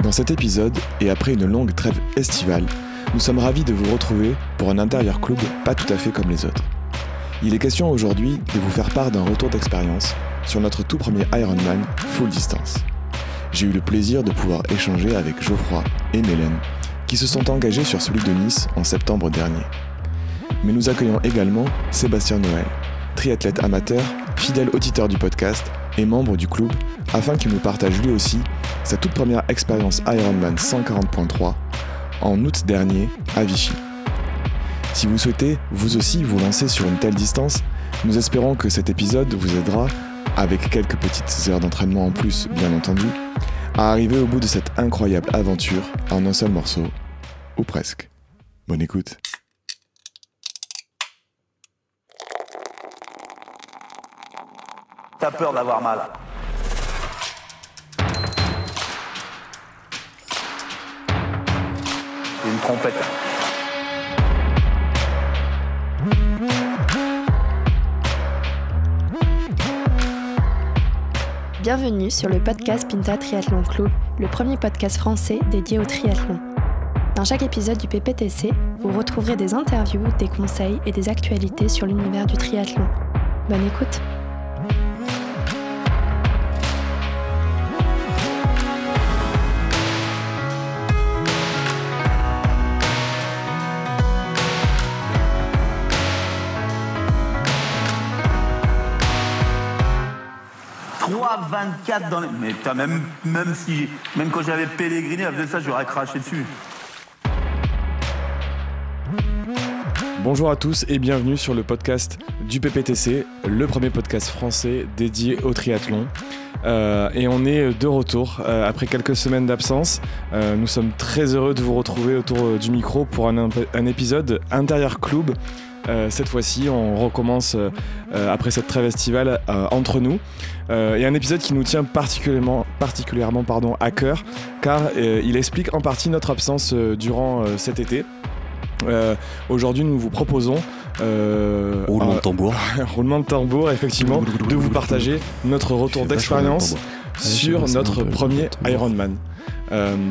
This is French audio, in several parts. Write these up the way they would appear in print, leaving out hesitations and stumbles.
Dans cet épisode, et après une longue trêve estivale, nous sommes ravis de vous retrouver pour un intérieur club pas tout à fait comme les autres. Il est question aujourd'hui de vous faire part d'un retour d'expérience sur notre tout premier Ironman full distance. J'ai eu le plaisir de pouvoir échanger avec Geoffroy et Mélène, qui se sont engagés sur celui de Nice en septembre dernier. Mais nous accueillons également Sébastien Noël, triathlète amateur, fidèle auditeur du podcast et membre du club, afin qu'il nous partage lui aussi sa toute première expérience Ironman 140.3 en août dernier à Vichy. Si vous souhaitez vous aussi vous lancer sur une telle distance, nous espérons que cet épisode vous aidera, avec quelques petites heures d'entraînement en plus bien entendu, à arriver au bout de cette incroyable aventure en un seul morceau, ou presque. Bonne écoute. T'as peur d'avoir mal. C'est une trompette. Bienvenue sur le podcast Pinta Triathlon Club, le premier podcast français dédié au triathlon. Dans chaque épisode du PPTC, vous retrouverez des interviews, des conseils et des actualités sur l'univers du triathlon. Bonne écoute! Trois 24 dans les... Mais putain, même quand j'avais pèleriné, elle faisait ça, j'aurais craché dessus. Bonjour à tous et bienvenue sur le podcast du PPTC, le premier podcast français dédié au triathlon. Et on est de retour après quelques semaines d'absence. Nous sommes très heureux de vous retrouver autour du micro pour un épisode intérieur club. Cette fois-ci, on recommence après cette trêve estivale entre nous. Et un épisode qui nous tient particulièrement à cœur, car il explique en partie notre absence durant cet été. Aujourd'hui, nous vous proposons roulement de tambour. Roulement de tambour, effectivement, de vous partager notre retour d'expérience sur notre premier Ironman.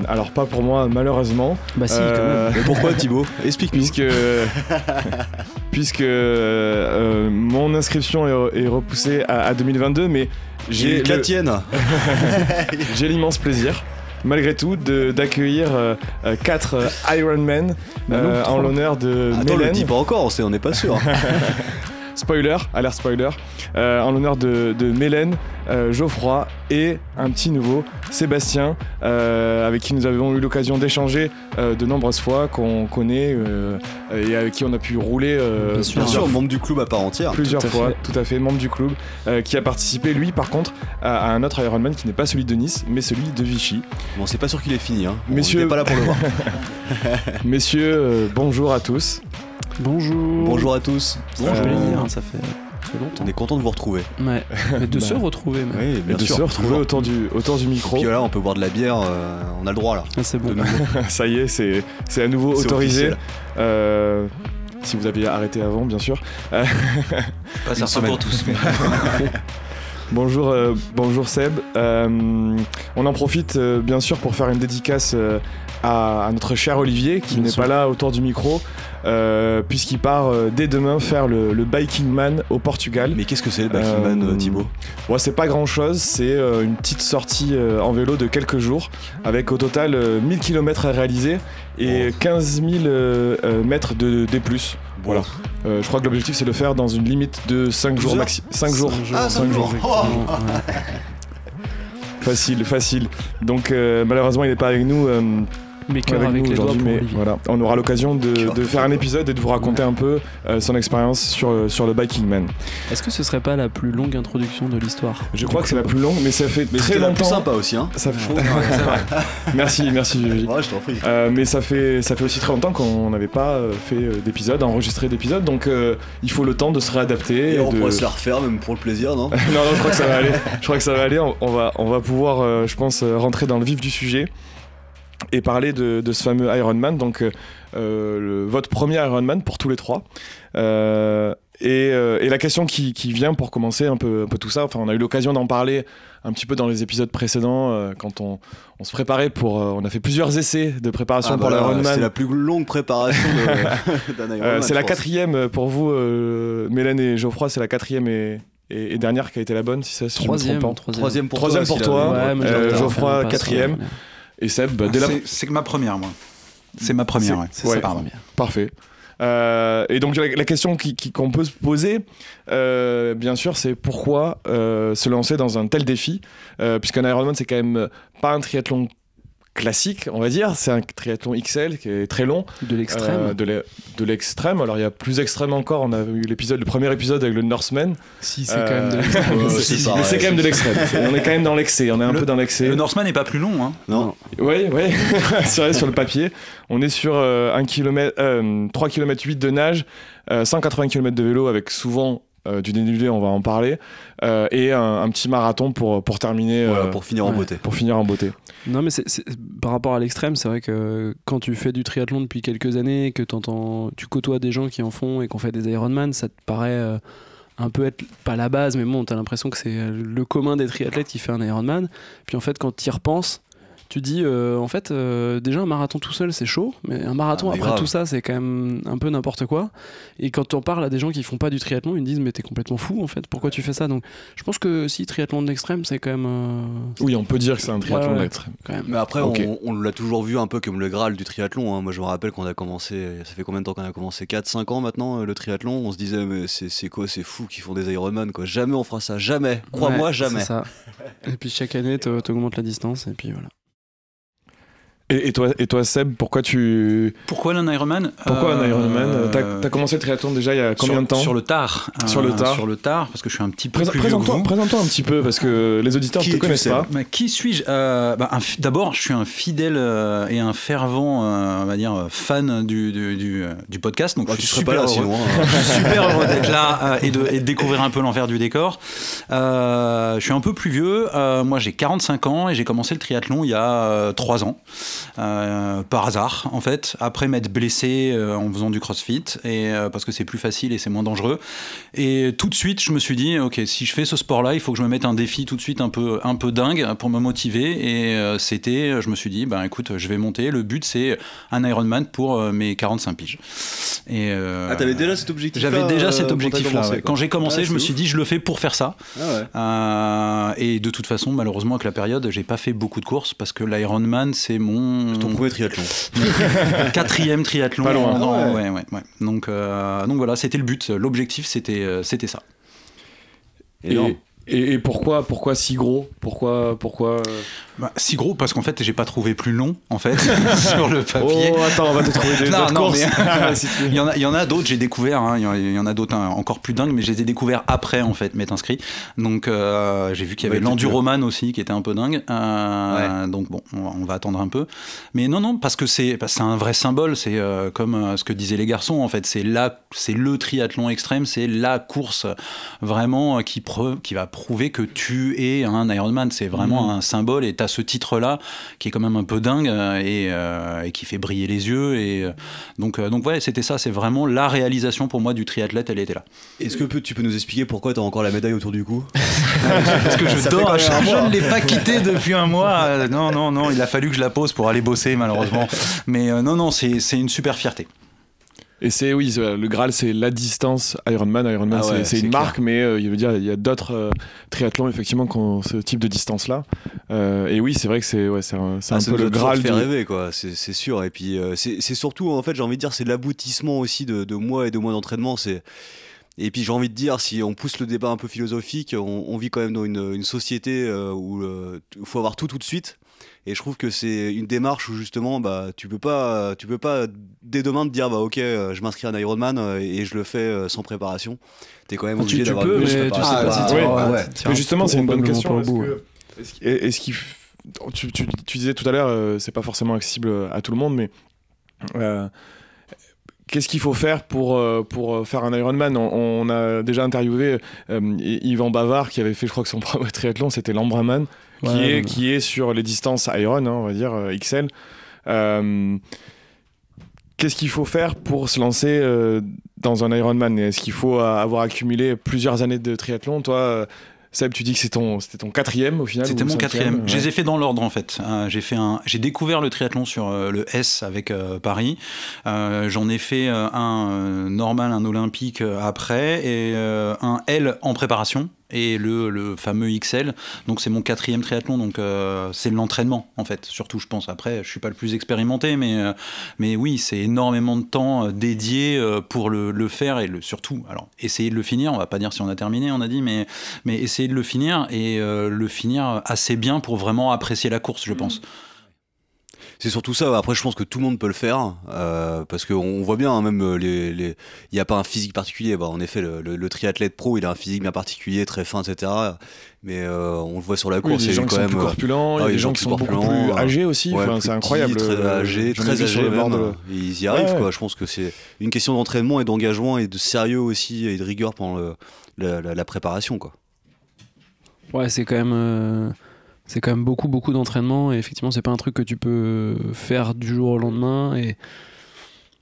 Alors pas pour moi malheureusement. Bah si, quand même. Mais pourquoi Thibaut ? Explique-nous. Puisque mon inscription est repoussée à 2022, mais j'ai la tienne. J'ai l'immense plaisir malgré tout d'accueillir 4 Ironman en l'honneur de Mélène. Attends, le dis pas encore, on n'est pas sûr. Spoiler, alerte spoiler, en l'honneur de Mélène, Geoffroy et un petit nouveau, Sébastien, avec qui nous avons eu l'occasion d'échanger de nombreuses fois, qu'on connaît et avec qui on a pu rouler bien sûr, membre du club à part entière. Plusieurs fois, tout à fait, membre du club, qui a participé lui par contre à un autre Ironman qui n'est pas celui de Nice, mais celui de Vichy. Bon, c'est pas sûr qu'il est fini, hein. Messieurs, on n'est pas là pour le voir. Messieurs, bonjour à tous. Bonjour à tous. Bonjour, ça fait longtemps. On est content de vous retrouver. Ouais, mais de se retrouver. Mais... Oui, bien de sûr. Se retrouver autour du micro. Et puis là, on peut boire de la bière, on a le droit là. Ah, c'est bon. Ça y est, c'est à nouveau c'est autorisé. Si vous aviez arrêté avant, bien sûr. Pas certain pour tous. Bonjour Seb. On en profite bien sûr pour faire une dédicace à notre cher Olivier qui n'est pas là autour du micro puisqu'il part dès demain faire le Biking Man au Portugal. Mais qu'est-ce que c'est le Biking Man, Thibaut ? Ouais, c'est pas grand chose, c'est une petite sortie en vélo de quelques jours avec au total 1000 km à réaliser et 15 000 mètres de D+. Voilà. Je crois que l'objectif c'est de le faire dans une limite de 5 jours maxi. 5 jours. 5 jours. Oh. Facile. Donc malheureusement il n'est pas avec nous. Mais cœur avec les doigts mais voilà, on aura l'occasion de faire un épisode et de vous raconter un peu son expérience sur le Biking Man. Est-ce que ce serait pas la plus longue introduction de l'histoire ? Je crois que c'est la plus longue, mais ça fait très longtemps. La plus sympa aussi, hein. Ça fait... c'est vrai. Merci Gigi. Ouais, je t'en prie. Mais ça fait aussi très longtemps qu'on n'avait pas fait d'épisode, enregistré d'épisode, donc il faut le temps de se réadapter. Et on pourrait se la refaire même pour le plaisir, non ? non, je crois que ça va aller. On va pouvoir, je pense, rentrer dans le vif du sujet. Et parler de ce fameux Ironman, donc votre premier Ironman pour tous les trois. Et la question qui vient pour commencer un peu tout ça, enfin on a eu l'occasion d'en parler un petit peu dans les épisodes précédents quand on se préparait on a fait plusieurs essais de préparation pour l'Ironman. C'est la plus longue préparation d'un Ironman. C'est la 4e pour vous, Mélène et Geoffroy, c'est la 4e et dernière qui a été la bonne, si ça se Troisième trompe pas. Troisième pour toi, Ouais, Geoffroy 4e et Seb c'est que ma première, moi. C'est ma première, ouais. C'est ça, pardon. Parfait. Et donc la question qu'on peut se poser, bien sûr, c'est pourquoi se lancer dans un tel défi, puisqu'un Ironman c'est quand même pas un triathlon classique, on va dire, c'est un triathlon XL qui est très long, de l'extrême, de l'extrême. Alors il y a plus extrême encore. On a eu le premier épisode avec le Norseman. Si c'est quand même de l'extrême. Mais c'est quand même de l'extrême. On est quand même dans l'excès. On est un peu dans l'excès. Le Norseman n'est pas plus long, hein. Non. Oui. C'est vrai, sur le papier. On est sur 3 km 8 de nage, 180 km de vélo avec souvent du dénivelé, on va en parler, et un petit marathon pour terminer. Pour finir en beauté. Pour finir en beauté. Non, mais par rapport à l'extrême, c'est vrai que quand tu fais du triathlon depuis quelques années, que tu côtoies des gens qui en font et qui ont fait des Ironman, ça te paraît un peu être, pas la base, mais bon, t'as l'impression que c'est le commun des triathlètes qui fait un Ironman. Puis en fait, quand tu y repenses, tu dis, déjà un marathon tout seul c'est chaud, mais un marathon après grave. Tout ça c'est quand même un peu n'importe quoi. Et quand on parle à des gens qui font pas du triathlon, ils me disent mais t'es complètement fou en fait, pourquoi tu fais ça? Donc je pense que si triathlon de l'extrême c'est quand même... Oui, on peut dire que c'est un triathlon de l'extrême. Mais après on l'a toujours vu un peu comme le Graal du triathlon, hein. Moi je me rappelle qu'on a commencé, ça fait combien de temps qu'on a commencé? 4-5 ans maintenant le triathlon, on se disait mais c'est quoi, c'est fou qu'ils font des Ironman quoi, jamais on fera ça, jamais, crois-moi, jamais. C'est ça. Et puis chaque année t'augmentes la distance et puis voilà. Et toi Seb, pourquoi un Ironman? Pourquoi un Ironman? T'as commencé le triathlon déjà il y a combien de temps? Sur le tard. Sur le tard, parce que je suis un petit peu plus vieux que vous. Présente-toi un petit peu, parce que les auditeurs ne te connaissent pas. Qui suis-je? D'abord, je suis un fidèle et un fervent, on va dire, fan du podcast. Donc, je suis super heureux. Je suis super heureux d'être là et de découvrir un peu l'envers du décor. Je suis un peu plus vieux. Moi, j'ai 45 ans et j'ai commencé le triathlon il y a 3 ans. Par hasard en fait, après m'être blessé en faisant du crossfit et parce que c'est plus facile et c'est moins dangereux, et tout de suite je me suis dit ok, si je fais ce sport là il faut que je me mette un défi tout de suite un peu dingue pour me motiver, et je me suis dit écoute, je vais monter, le but c'est un Ironman pour mes 45 piges. Et t'avais déjà cet objectif? J'avais déjà cet objectif là, quand j'ai commencé je me suis dit je le fais pour faire ça. Et de toute façon malheureusement avec la période j'ai pas fait beaucoup de courses parce que l'Ironman c'est ton premier triathlon. 4e triathlon. Pas loin. Ouais. Donc voilà, c'était le but. L'objectif, c'était ça. Et pourquoi si gros? Pourquoi si gros, parce qu'en fait j'ai pas trouvé plus long en fait sur le papier. Oh attends, on va te trouver des courses. Mais il y en a d'autres, j'ai découvert, il y en a d'autres encore plus dingues, mais je les ai découverts après en fait m'être inscrit. Donc j'ai vu qu'il y avait l'Enduroman aussi qui était un peu dingue. Donc bon, on va attendre un peu. Mais non, parce que c'est un vrai symbole, c'est comme ce que disaient les garçons en fait, c'est le triathlon extrême, c'est la course vraiment qui va prouver que tu es un Ironman, c'est vraiment un symbole, et t'as ce titre-là qui est quand même un peu dingue et qui fait briller les yeux, et donc ouais, c'était ça, c'est vraiment la réalisation pour moi du triathlète, elle était là. Est-ce que tu peux nous expliquer pourquoi t'as encore la médaille autour du cou? Parce que je dors, je ne l'ai pas quittée depuis un mois. Non, il a fallu que je la pose pour aller bosser malheureusement, mais non, c'est une super fierté. Et le Graal, c'est la distance Ironman. C'est une marque, mais il y a d'autres triathlons effectivement qui ont ce type de distance-là. Et oui, c'est vrai que c'est un peu le Graal. Ça fait rêver, quoi. C'est sûr. Et puis c'est surtout, en fait, j'ai envie de dire, c'est l'aboutissement aussi de mois et de mois d'entraînement. Et puis j'ai envie de dire, si on pousse le débat un peu philosophique, on vit quand même dans une société où il faut avoir tout de suite. Et je trouve que c'est une démarche où justement tu peux pas dès demain te dire ok, je m'inscris à un Ironman et je le fais sans préparation. T'es quand même obligé d'avoir une préparation. Mais justement, c'est une bonne question. Tu disais tout à l'heure, c'est pas forcément accessible à tout le monde, mais qu'est-ce qu'il faut faire pour faire un Ironman? On a déjà interviewé Yvan Bavard qui avait fait, je crois que son premier triathlon, c'était l'Ambraman, qui est sur les distances Iron, on va dire XL. Qu'est-ce qu'il faut faire pour se lancer dans un Ironman? Est-ce qu'il faut avoir accumulé plusieurs années de triathlon? Toi, Seb, tu dis que c'était ton 4e au final? C'était mon 4e. Ouais. Je les ai fait dans l'ordre en fait. J'ai découvert le triathlon sur le S avec Paris. J'en ai fait un normal, un olympique après et un L en préparation. Et le fameux XL, donc c'est mon 4e triathlon, donc c'est l'entraînement en fait, surtout je pense. Après, je suis pas le plus expérimenté, mais oui, c'est énormément de temps dédié pour le faire et surtout, alors essayer de le finir. On va pas dire si on a terminé, on a dit, mais essayer de le finir et le finir assez bien pour vraiment apprécier la course, je pense. C'est surtout ça. Après, je pense que tout le monde peut le faire parce qu'on voit bien, hein, même il n'y a pas un physique particulier. En effet, le triathlète pro, il a un physique bien particulier, très fin, etc. Mais on le voit sur la course. Il y a des gens qui sont plus corpulents, il y a des gens qui sont beaucoup plus âgés aussi. Ouais, c'est incroyable. Très âgés même. Ils y arrivent. Quoi. Je pense que c'est une question d'entraînement et d'engagement et de sérieux aussi et de rigueur pendant la préparation, quoi. Ouais, c'est quand même beaucoup d'entraînement et effectivement c'est pas un truc que tu peux faire du jour au lendemain. Et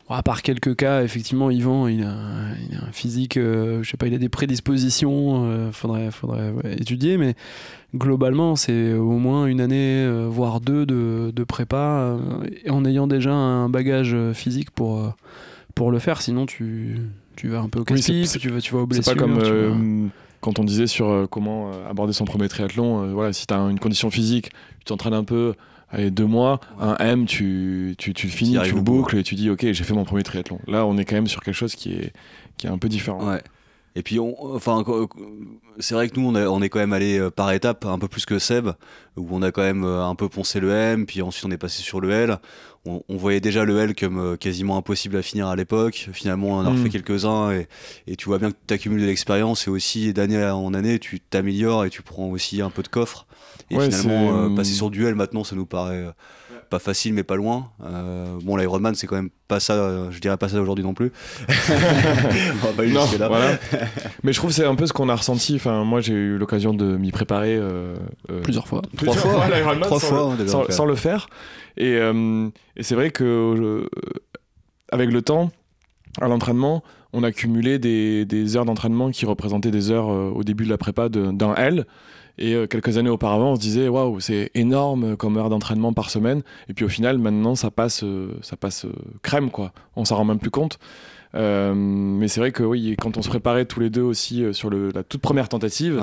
à part quelques cas, effectivement Yvan il a un physique, je sais pas, il a des prédispositions, faudrait étudier, mais globalement c'est au moins une année voire 2 de prépa en ayant déjà un bagage physique pour le faire, sinon tu vas un peu au casse-pipe, tu vas aux blessures. C'est pas comme quand on disait sur comment aborder son premier triathlon, voilà, si tu as une condition physique, tu t'entraînes un peu, allez, 2 mois, un M, tu le finis, tu le boucles et tu dis ok, j'ai fait mon premier triathlon. Là, on est quand même sur quelque chose qui est un peu différent. Ouais. Et puis, c'est vrai que nous, on est quand même allé par étapes, un peu plus que Seb, où on a quand même un peu poncé le M, puis ensuite on est passé sur le L. On voyait déjà le L comme quasiment impossible à finir à l'époque. Finalement, on en a refait quelques-uns et tu vois bien que tu accumules de l'expérience et aussi d'année en année, tu t'améliores et tu prends aussi un peu de coffre. Et finalement, passer sur du L maintenant, ça nous paraît pas facile mais pas loin. L'Ironman c'est quand même pas ça, je dirais pas ça aujourd'hui non plus. Non, voilà. Mais je trouve que c'est un peu ce qu'on a ressenti. Enfin, moi j'ai eu l'occasion de m'y préparer plusieurs fois. 3 fois l'Ironman sans le faire. Et c'est vrai que avec le temps, à l'entraînement, on a cumulé des heures d'entraînement qui représentaient des heures au début de la prépa d'un L. Et quelques années auparavant, on se disait waouh, c'est énorme comme heure d'entraînement par semaine. Et puis au final, maintenant, ça passe crème, quoi. On s'en rend même plus compte. Mais c'est vrai que oui, quand on se préparait tous les deux aussi sur la toute première tentative,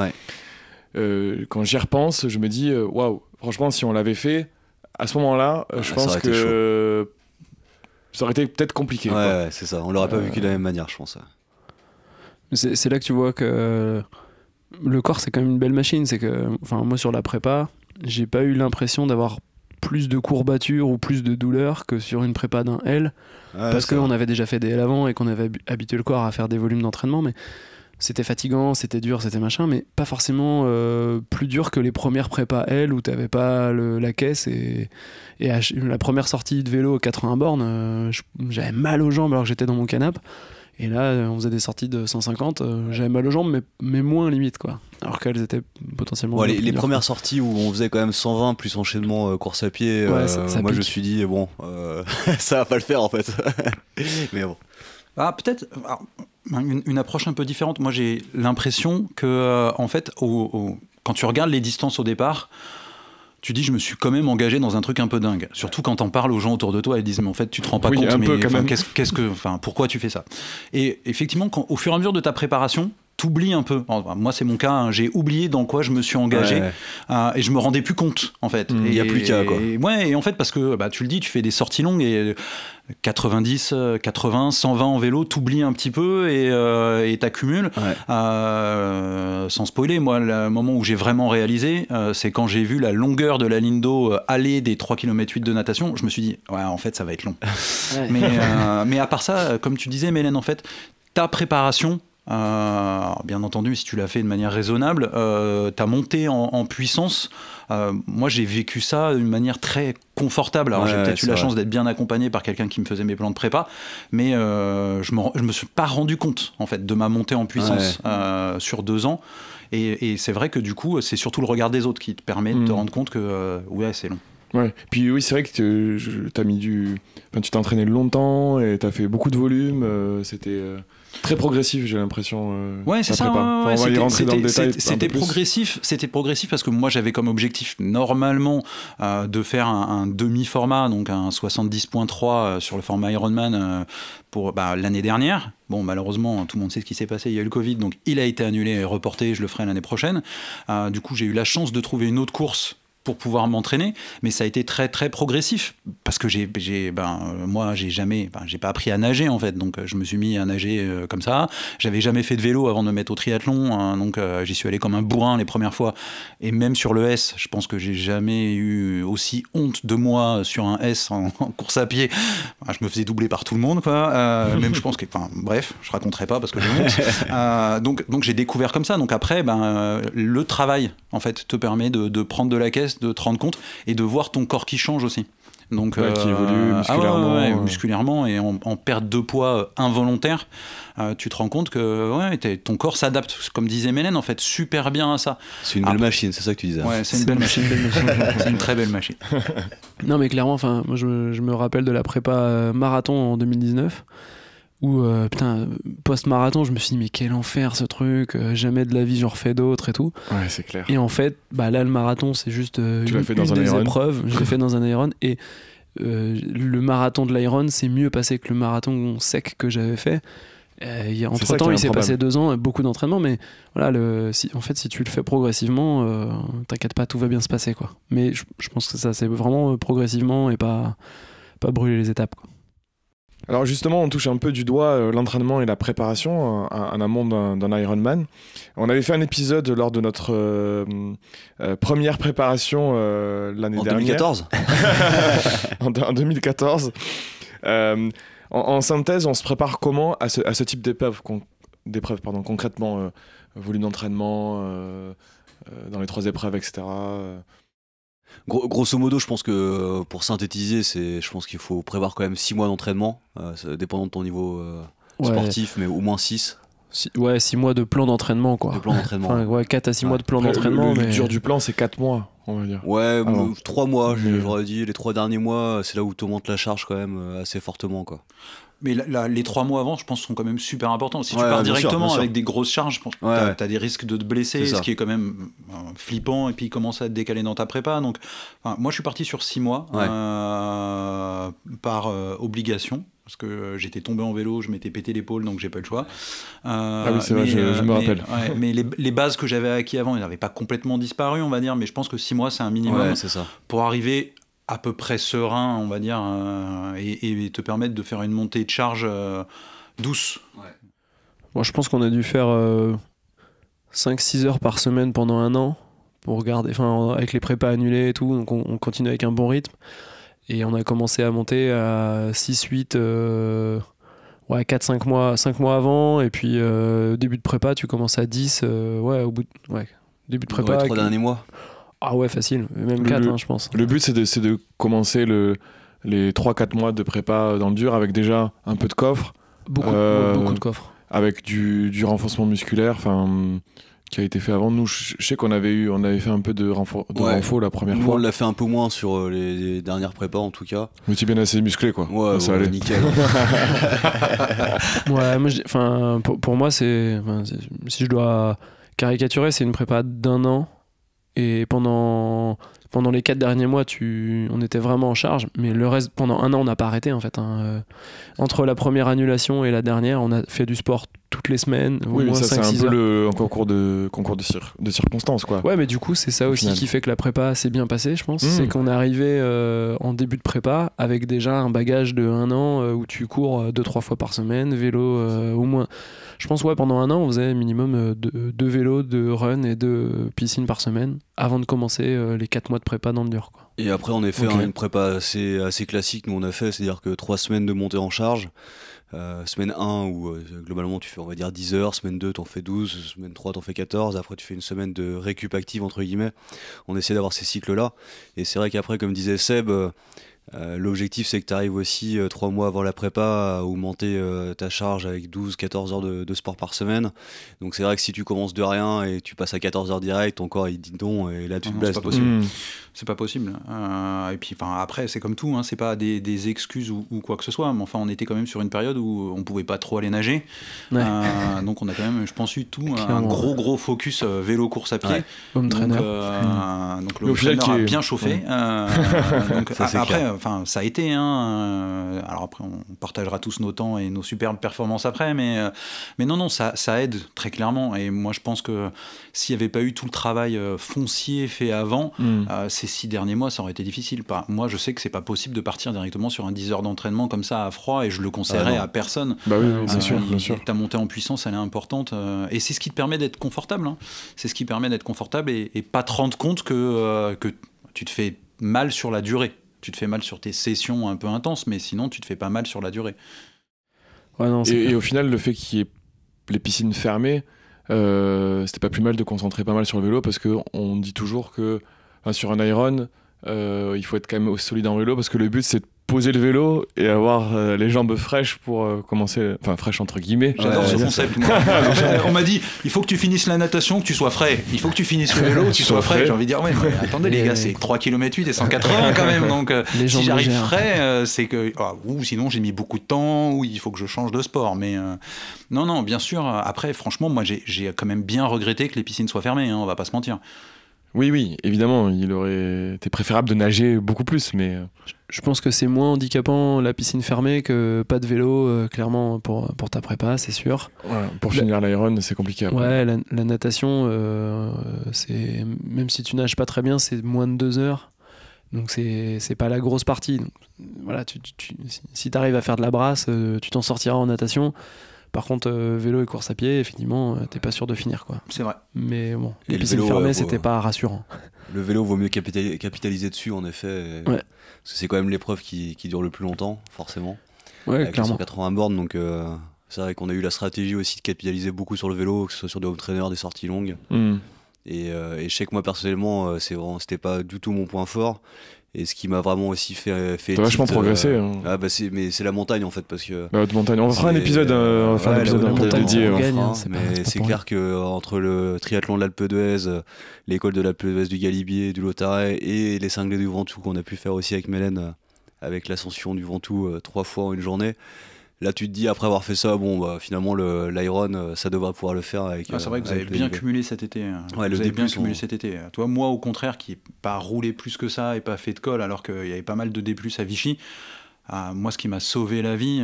quand j'y repense, je me dis waouh, franchement, si on l'avait fait à ce moment-là, je pense que ça aurait été peut-être compliqué. Ouais, c'est ça. On l'aurait pas vécu de la même manière, je pense. C'est là que tu vois que le corps c'est quand même une belle machine. C'est que, enfin, moi sur la prépa, j'ai pas eu l'impression d'avoir plus de courbatures ou plus de douleurs que sur une prépa d'un L, parce qu'on avait déjà fait des L avant et qu'on avait habitué le corps à faire des volumes d'entraînement, mais c'était fatigant, c'était dur, c'était machin, mais pas forcément plus dur que les premières prépas L où t'avais pas la caisse et la première sortie de vélo 80 bornes, j'avais mal aux jambes alors que j'étais dans mon canapé. Et là, on faisait des sorties de 150, j'avais mal aux jambes, mais moins limite, quoi. Alors qu'elles étaient potentiellement... Ouais, les premières sorties où on faisait quand même 120 plus enchaînement course à pied, ça moi pique. Je me suis dit, bon, ça va pas le faire en fait. Mais bon. Ah, peut-être une approche un peu différente. Moi, j'ai l'impression que, en fait, quand tu regardes les distances au départ, tu dis, je me suis quand même engagé dans un truc un peu dingue. Surtout quand t'en parles aux gens autour de toi, ils disent, mais en fait, tu te rends pas compte, mais pourquoi tu fais ça? Et effectivement, au fur et à mesure de ta préparation, t'oublies un peu. Moi, c'est mon cas, hein, j'ai oublié dans quoi je me suis engagé, et je me rendais plus compte, en fait. Il n'y a plus qu'à, quoi. Et en fait, parce que, tu le dis, tu fais des sorties longues et 90, 80, 120 en vélo, t'oublies un petit peu et t'accumules. Sans spoiler, moi, le moment où j'ai vraiment réalisé, c'est quand j'ai vu la longueur de la ligne d'eau aller des 3 km 8 de natation, je me suis dit, ouais, en fait, ça va être long. Mais à part ça, comme tu disais, Mélène, en fait, ta préparation, bien entendu, si tu l'as fait de manière raisonnable, ta montée en puissance, moi j'ai vécu ça d'une manière très confortable. Alors j'ai peut-être eu la chance d'être bien accompagné par quelqu'un qui me faisait mes plans de prépa, mais je me suis pas rendu compte en fait de ma montée en puissance sur 2 ans. Et c'est vrai que du coup, c'est surtout le regard des autres qui te permet de te rendre compte que c'est long. Ouais. Puis oui, c'est vrai que t'as mis tu t'es entraîné longtemps et t'as fait beaucoup de volume. C'était Très progressif, j'ai l'impression. Ouais, c'est ça. On va y rentrer dans le détail. C'était progressif parce que moi j'avais comme objectif normalement de faire un demi-format, donc un 70.3 sur le format Ironman pour l'année dernière. Bon, malheureusement, tout le monde sait ce qui s'est passé, il y a eu le Covid, donc il a été annulé et reporté, je le ferai l'année prochaine. Du coup, j'ai eu la chance de trouver une autre course pour pouvoir m'entraîner, mais ça a été très très progressif parce que moi j'ai pas appris à nager en fait, donc je me suis mis à nager comme ça. J'avais jamais fait de vélo avant de me mettre au triathlon, donc j'y suis allé comme un bourrin les premières fois, et même sur le S, je pense que j'ai jamais eu aussi honte de moi sur un S en course à pied. Je me faisais doubler par tout le monde, quoi. Même je pense que, bref, je raconterai pas parce que j'ai honte. Donc j'ai découvert comme ça. Donc après, le travail en fait te permet de prendre de la caisse, de te rendre compte et de voir ton corps qui change aussi. Donc, qui évolue musculairement. Musculairement et en perte de poids involontaire, tu te rends compte que ton corps s'adapte, comme disait Mélène, en fait, super bien à ça. C'est une belle machine, c'est ça que tu disais. Ouais, c'est une belle machine. C'est une très belle machine. Non, mais clairement, moi, je me rappelle de la prépa marathon en 2019. Où post-marathon je me suis dit mais quel enfer ce truc, jamais de la vie j'en refais d'autres et tout. Ouais, c'est clair. Et en fait là le marathon c'est juste une des épreuves. Je l'ai fait dans un Iron et le marathon de l'Iron c'est mieux passé que le marathon sec que j'avais fait. Entre temps il s'est passé 2 ans, beaucoup d'entraînement, mais voilà, si tu le fais progressivement, t'inquiète pas, tout va bien se passer, quoi. Mais je pense que ça c'est vraiment progressivement et pas brûler les étapes, quoi. Alors justement, on touche un peu du doigt l'entraînement et la préparation en amont d'un Ironman. On avait fait un épisode lors de notre première préparation l'année dernière. 2014 En 2014. En synthèse, on se prépare comment à ce type d'épreuve concrètement, volume d'entraînement, dans les 3 épreuves, etc. Grosso modo, je pense que pour synthétiser, je pense qu'il faut prévoir quand même 6 mois d'entraînement, dépendant de ton niveau sportif, mais au moins 6. 6 mois de plan d'entraînement, quoi. De plan d'entraînement. 4 à 6 mois de plan d'entraînement. Le dur du plan, c'est 4 mois, on va dire. Ouais, 3 mois, j'aurais dit. Les 3 derniers mois, c'est là où tu augmentes la charge quand même assez fortement, quoi. Mais les 3 mois avant, je pense, sont quand même super importants. Si tu pars directement avec des grosses charges, je pense que tu as des risques de te blesser, ce qui est quand même flippant, et puis commencer à te décaler dans ta prépa. Donc, moi, je suis parti sur 6 mois par obligation. Parce que j'étais tombé en vélo, je m'étais pété l'épaule, donc j'ai pas le choix. Oui, c'est vrai, je me rappelle. Mais les bases que j'avais acquis avant, elles n'avaient pas complètement disparu, on va dire. Mais je pense que 6 mois, c'est un minimum pour arriver à peu près serein, on va dire, et te permettre de faire une montée de charge douce. Moi, je pense qu'on a dû faire 5-6 heures par semaine pendant 1 an, pour regarder, avec les prépas annulés et tout, donc on continue avec un bon rythme. Et on a commencé à monter à 6-8, 4-5 mois, 5 mois avant, et puis début de prépa, tu commences à 10, au bout de, début de prépa. Dans les 3 derniers mois. Ah ouais, facile, même 4, je pense. Le but, c'est de commencer les 3-4 mois de prépa dans le dur avec déjà un peu de coffre. Beaucoup de coffre. Avec du renforcement musculaire, qui a été fait avant nous. Je sais qu'on avait fait un peu de renfort la première fois. On l'a fait un peu moins sur les dernières prépas, en tout cas. Mais tu es bien assez musclé, quoi. Ouais, ça allait. Nickel. Ouais, moi, pour moi, si je dois caricaturer, c'est une prépa d'1 an. Et pendant les 4 derniers mois, on était vraiment en charge. Mais le reste, pendant 1 an, on n'a pas arrêté, en fait. Entre la première annulation et la dernière, on a fait du sport toutes les semaines. Oui, mais ça, c'est un peu le concours de circonstances, quoi. Ouais, mais du coup, c'est ça aussi qui fait que la prépa s'est bien passée, je pense. C'est qu'on est arrivé en début de prépa avec déjà un bagage de 1 an où tu cours 2-3 fois par semaine, vélo au moins. Je pense, pendant 1 an, on faisait minimum 2 vélos, 2 runs et 2 piscines par semaine avant de commencer les 4 mois de prépa dans le dur, quoi. Et après, on a fait une prépa assez classique, nous on a fait, c'est-à-dire que 3 semaines de montée en charge. Semaine 1 où globalement tu fais, on va dire, 10 heures, semaine 2 t'en fais 12, semaine 3 t'en fais 14, après tu fais une semaine de récup active entre guillemets. On essaie d'avoir ces cycles là, et c'est vrai qu'après, comme disait Seb, l'objectif c'est que tu arrives aussi 3 mois avant la prépa à augmenter ta charge avec 12-14 heures de sport par semaine. Donc c'est vrai que si tu commences de rien et tu passes à 14 heures direct, ton corps il dit non, et là tu te blesses. C'est pas possible. Et puis après, c'est comme tout, hein, c'est pas des excuses ou quoi que ce soit. Mais enfin, on était quand même sur une période où on pouvait pas trop aller nager. Ouais. Donc on a quand même, je pense, eu un gros focus vélo course à pied. Ouais. Home trainer. Donc le home trainer a bien chauffé. Donc après, enfin, ça a été. Alors après, on partagera tous nos temps et nos superbes performances après, mais non, ça aide très clairement. Et moi, je pense que s'il n'y avait pas eu tout le travail foncier fait avant, ces 6 derniers mois, ça aurait été difficile. Moi, je sais que c'est pas possible de partir directement sur un 10 heures d'entraînement comme ça à froid, et je le conseillerais à personne. Bah oui, bien sûr. Ta montée en puissance, elle est importante, et c'est ce qui te permet d'être confortable. C'est ce qui permet d'être confortable et pas te rendre compte que tu te fais mal sur la durée. Tu te fais mal sur tes sessions un peu intenses, mais sinon, tu te fais pas mal sur la durée. Ouais, non, et au final, le fait qu'il y ait les piscines fermées, c'était pas plus mal de concentrer pas mal sur le vélo, parce qu'on dit toujours que sur un Iron, il faut être quand même solide en vélo, parce que le but c'est de poser le vélo et avoir les jambes fraîches pour commencer, enfin fraîches entre guillemets. J'adore ce concept. On m'a dit, il faut que tu finisses la natation, que tu sois frais. Il faut que tu finisses le vélo, que tu sois frais. J'ai envie de dire, attendez les gars, c'est 3 km 8 et 180 quand même. Donc si j'arrive frais, c'est que... ou sinon j'ai mis beaucoup de temps, ou il faut que je change de sport. Mais non, bien sûr. Après, franchement, moi j'ai quand même bien regretté que les piscines soient fermées, on va pas se mentir. Oui, évidemment, il aurait été préférable de nager beaucoup plus, mais... Je pense que c'est moins handicapant la piscine fermée que pas de vélo, clairement, pour ta prépa, c'est sûr. Ouais, pour finir l'Iron, c'est compliqué. Après. Ouais, la natation, c'est... même si tu nages pas très bien, c'est moins de 2 heures. Donc c'est pas la grosse partie. Donc, voilà, si t'arrives à faire de la brasse, tu t'en sortiras en natation. Par contre, vélo et course à pied, effectivement, t'es pas sûr de finir, quoi. C'est vrai. Mais bon, les piscines fermées, c'était pas rassurant. Le vélo vaut mieux capitaliser dessus, en effet. Ouais. Parce que c'est quand même l'épreuve qui dure le plus longtemps, forcément. Ouais, avec clairement. 180 bornes, donc c'est vrai qu'on a eu la stratégie aussi de capitaliser beaucoup sur le vélo, que ce soit sur des home trainers, des sorties longues. Et je sais que moi, personnellement, c'était pas du tout mon point fort. Et ce qui m'a vraiment aussi fait t'as vachement progressé. Mais c'est la montagne en fait, parce que la haute montagne. On va faire un épisode, dédié. Mais c'est clair que entre le triathlon de l'Alpe d'Huez, l'école de l'Alpe d'Huez du Galibier, du Lautaret et les cinglés du Ventoux qu'on a pu faire aussi avec Mélène, avec l'ascension du Ventoux 3 fois en une journée. Là, tu te dis, après avoir fait ça, finalement, l'Iron, ça devrait pouvoir le faire avec. C'est vrai que vous avez bien cumulé cet été. Vous avez bien cumulé cet été. Toi, moi, au contraire, qui n'ai pas roulé plus que ça et pas fait de col, alors qu'il y avait pas mal de D+ à Vichy. Moi, ce qui m'a sauvé la vie,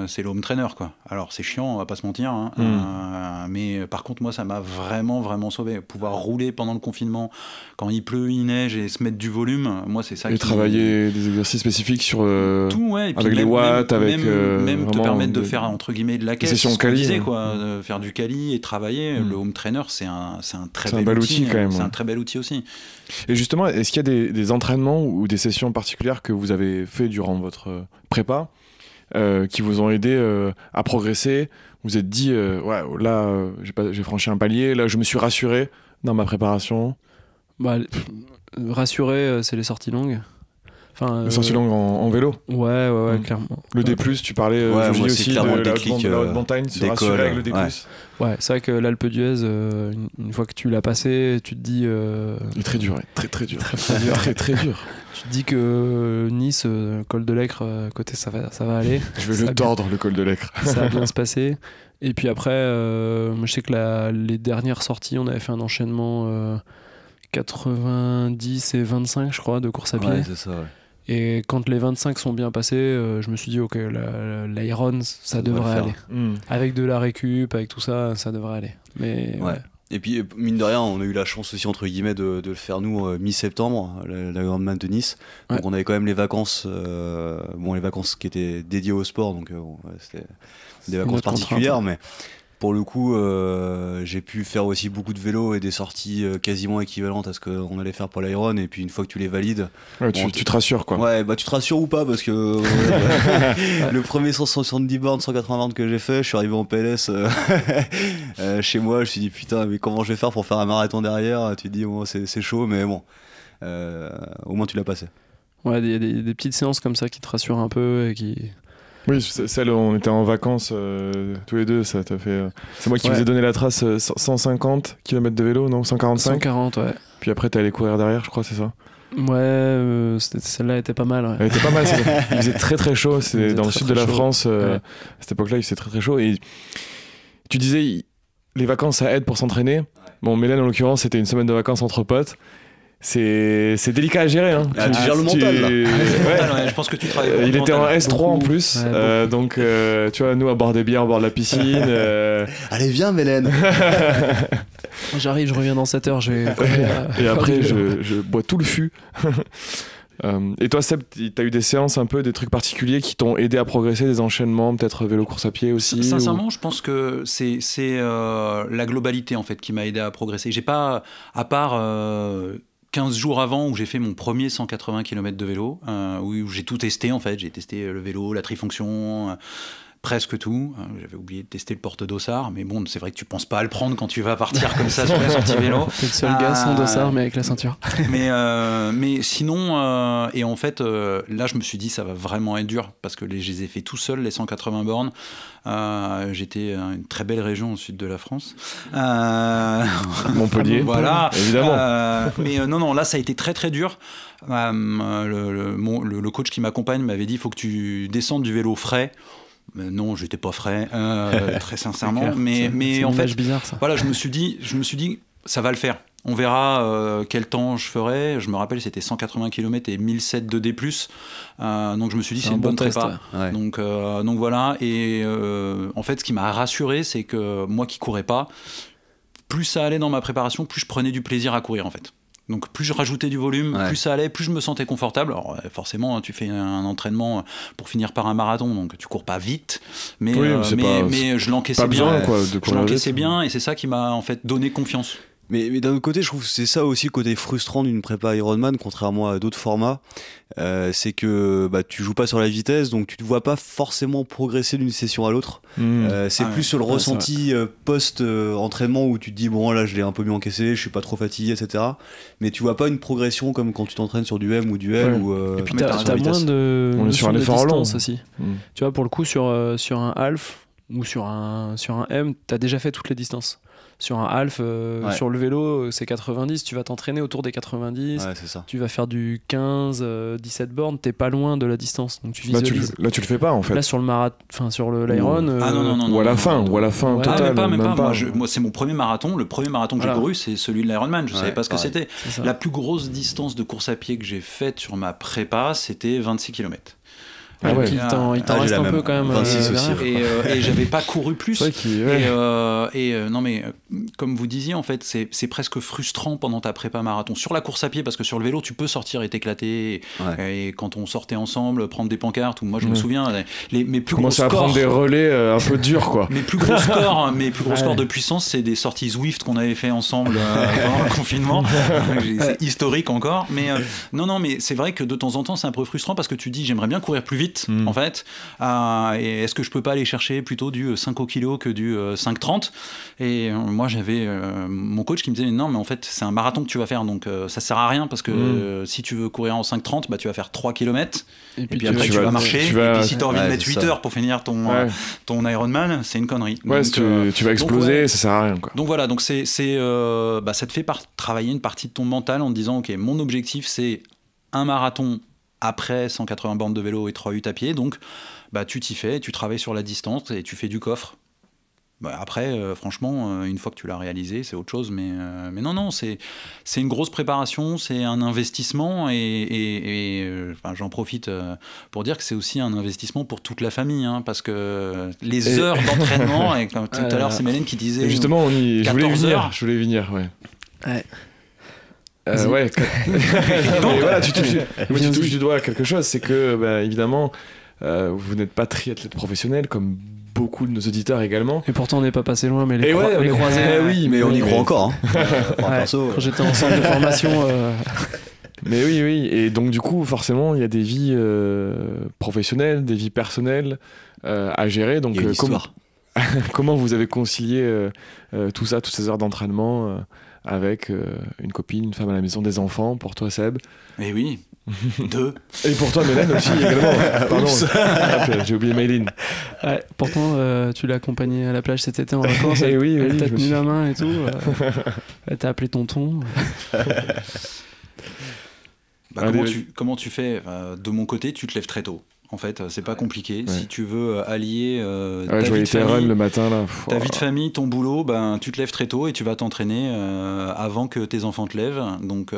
c'est le home trainer, quoi. Alors, c'est chiant, on va pas se mentir, mais par contre, moi, ça m'a vraiment sauvé. Pouvoir rouler pendant le confinement, quand il pleut, il neige, et se mettre du volume, moi, c'est ça. Et travailler des exercices spécifiques sur tout, ouais. Et puis avec les watts, même te permettre de faire entre guillemets de la caisse, session quali, de faire du quali et travailler. Le home trainer, c'est un très bel outil quand même. C'est un très bel outil aussi. Et justement, est-ce qu'il y a des entraînements ou des sessions particulières que vous avez fait durant votre prépa qui vous ont aidé à progresser? Vous êtes dit, là, j'ai franchi un palier, là, je me suis rassuré dans ma préparation. Rassuré, c'est les sorties longues. Les sorties longues en vélo. Ouais, clairement. Le D+, tu parlais aussi de la haute montagne, se rassurer avec le D+. Ouais, c'est vrai que l'Alpe d'Huez, une fois que tu l'as passé, tu te dis... Il est très dur, très dur. Très dur. Tu te dis que Nice, col de Lècre, côté ça va aller. Je vais le tordre, le col de Lècre. Ça va bien se passer. Et puis après, je sais que les dernières sorties, on avait fait un enchaînement 90 et 25, je crois, de course à pied. Ouais, c'est ça, ouais. Et quand les 25 sont bien passés, je me suis dit, ok, l'Iron, ça devrait aller. Avec de la récup, avec tout ça, ça devrait aller. Mais ouais. Et puis, mine de rien, on a eu la chance aussi, entre guillemets, de le faire, nous, mi-septembre, la Ironman de Nice. Donc, on avait quand même les vacances, les vacances qui étaient dédiées au sport, donc c'était des vacances particulières, mais... Pour le coup, j'ai pu faire aussi beaucoup de vélo et des sorties quasiment équivalentes à ce qu'on allait faire pour l'Iron. Et puis une fois que tu les valides, tu te rassures, quoi. Ouais, tu te rassures ou pas, parce que le premier 170 bornes, 180 bornes que j'ai fait, je suis arrivé en PLS chez moi. Je me suis dit putain, mais comment je vais faire pour faire un marathon derrière? Tu te dis c'est chaud, mais bon, au moins tu l'as passé. Ouais, il y a des petites séances comme ça qui te rassurent un peu et qui... Oui, celle où on était en vacances tous les deux, ça t'a fait... C'est moi qui vous ai donné la trace 150 km de vélo, non 145 140, ouais. Puis après t'es allé courir derrière, je crois, c'est ça? Celle-là était pas mal. Ouais. Elle était pas mal. Il faisait très très chaud. C'est dans le sud de la France. Ouais. À cette époque-là, il faisait très très chaud. Et tu disais, les vacances, ça aide pour s'entraîner. Bon, Mélène, en l'occurrence, c'était une semaine de vacances entre potes. C'est délicat à gérer. Hein. Tu gères le mental, là. Ouais, je pense que tu travailles. Il était en S3 beaucoup. en plus. Donc, tu vois, nous, à boire des bières, à bord de la piscine. Allez, viens, Mélène. J'arrive, je reviens dans 7 heures. Et après, je bois tout le fût. Et toi, Seb, t'as eu des séances un peu, des trucs particuliers qui t'ont aidé à progresser, des enchaînements, peut-être vélo, course à pied aussi? Sincèrement, je pense que c'est la globalité en fait qui m'a aidé à progresser. J'ai pas, à part 15 jours avant où j'ai fait mon premier 180 km de vélo, où j'ai tout testé en fait. J'ai testé le vélo, la trifonction, presque tout. J'avais oublié de tester le porte-dossard, mais bon, c'est vrai que tu penses pas à le prendre quand tu vas partir comme ça sur la sortie vélo. T'es le seul gars sans dossard, mais avec la ceinture. Mais sinon, et en fait, là, je me suis dit, ça va vraiment être dur, parce que je les ai fait tout seul, les 180 bornes. J'étais à une très belle région au sud de la France. Montpellier, voilà. Évidemment. Mais non, là, ça a été très très dur. Le coach qui m'accompagne m'avait dit, il faut que tu descendes du vélo frais. Mais non, j'étais pas frais, très sincèrement. Clair, mais en fait, bizarre, ça. voilà, je me suis dit, ça va le faire. On verra quel temps je ferai. Je me rappelle, c'était 180 km et 1007 de D+. Donc je me suis dit, c'est une bonne prépa. Ouais. Donc voilà. Et en fait, ce qui m'a rassuré, c'est que moi qui courais pas, plus ça allait dans ma préparation, plus je prenais du plaisir à courir en fait. Donc plus je rajoutais du volume, plus ça allait, plus je me sentais confortable. Alors forcément, tu fais un entraînement pour finir par un marathon, donc tu cours pas vite, mais je l'encaissais bien. Je l'encaissais bien, et c'est ça qui m'a en fait donné confiance. Mais d'un autre côté, je trouve que c'est ça aussi le côté frustrant d'une prépa Ironman, contrairement à d'autres formats. C'est que tu joues pas sur la vitesse, donc tu te vois pas forcément progresser d'une session à l'autre. C'est plus sur le ressenti post-entraînement où tu te dis, bon là je l'ai un peu mieux encaissé, je suis pas trop fatigué, etc. Mais tu vois pas une progression comme quand tu t'entraînes sur du M ou du L. Et puis t'as moins de on est sur un effort long aussi. Tu vois, pour le coup, sur un half ou sur un M, t'as déjà fait toutes les distances. Sur un half, sur le vélo, c'est 90, tu vas t'entraîner autour des 90, c'est ça. Tu vas faire du 15, 17 bornes, t'es pas loin de la distance, donc tu visualises. Là, tu le fais pas en fait. Là, sur le marathon, sur l'Iron. Non. Ou à la fin totale. Même pas. Moi, c'est mon premier marathon. Le premier marathon que j'ai couru, c'est celui de l'Ironman. Je savais pas ce que c'était. La plus grosse distance de course à pied que j'ai faite sur ma prépa, c'était 26 km. Il t'en reste un peu quand même. 26 aussi. Et j'avais pas couru plus. Non mais comme vous disiez, en fait, c'est presque frustrant pendant ta prépa marathon. Sur la course à pied, parce que sur le vélo, tu peux sortir et t'éclater. Et quand on sortait ensemble, prendre des pancartes, ou moi je me souviens, mes plus gros scores. À prendre des relais un peu durs, quoi. Mes plus gros scores, scores de puissance, c'est des sorties Zwift qu'on avait fait ensemble pendant le confinement. C'est historique encore. Mais non, mais c'est vrai que de temps en temps, c'est un peu frustrant parce que tu dis, j'aimerais bien courir plus vite. En fait, et est-ce que je peux pas aller chercher plutôt du 5 au kilo que du 5,30? Et moi j'avais mon coach qui me disait non mais en fait c'est un marathon que tu vas faire, donc ça sert à rien parce que si tu veux courir en 5,30, tu vas faire 3 km et puis après tu vas marcher, et puis si tu as envie de mettre 8 heures pour finir ton Ironman, c'est une connerie. Donc, tu vas exploser, ça sert à rien, quoi. Donc voilà, donc ça te fait travailler une partie de ton mental en te disant ok, mon objectif c'est un marathon après 180 bornes de vélo et 3 à pied, donc tu t'y fais, tu travailles sur la distance et tu fais du coffre. Après, franchement, une fois que tu l'as réalisé, c'est autre chose, mais non, c'est une grosse préparation, c'est un investissement, et j'en profite pour dire que c'est aussi un investissement pour toute la famille, hein, parce que les heures d'entraînement, et comme tout à l'heure, c'est Mélène qui disait... Et justement, je voulais venir, ouais. Voilà, tu touches du doigt à quelque chose, c'est que évidemment vous n'êtes pas triathlète professionnel comme beaucoup de nos auditeurs également. Et pourtant on n'est pas passé loin, mais les croisés. Oui, mais on y croit encore. Quand j'étais en centre de formation. Mais oui, et donc du coup forcément il y a des vies professionnelles, des vies personnelles à gérer. Donc comment vous avez concilié tout ça, toutes ces heures d'entraînement avec une copine, une femme à la maison, des enfants, pour toi Seb? Eh oui, 2. Et pour toi Mélène aussi également. Pardon, j'ai oublié Mélène. Pourtant tu l'as accompagnée à la plage cet été en vacances, elle t'a tenu la main et tout, elle t'a appelé tonton. comment tu fais de mon côté, tu te lèves très tôt. En fait, c'est pas compliqué. Si tu veux allier ta vie de famille, le matin, là. Ta vie de famille, ton boulot, tu te lèves très tôt et tu vas t'entraîner avant que tes enfants te lèvent. Donc,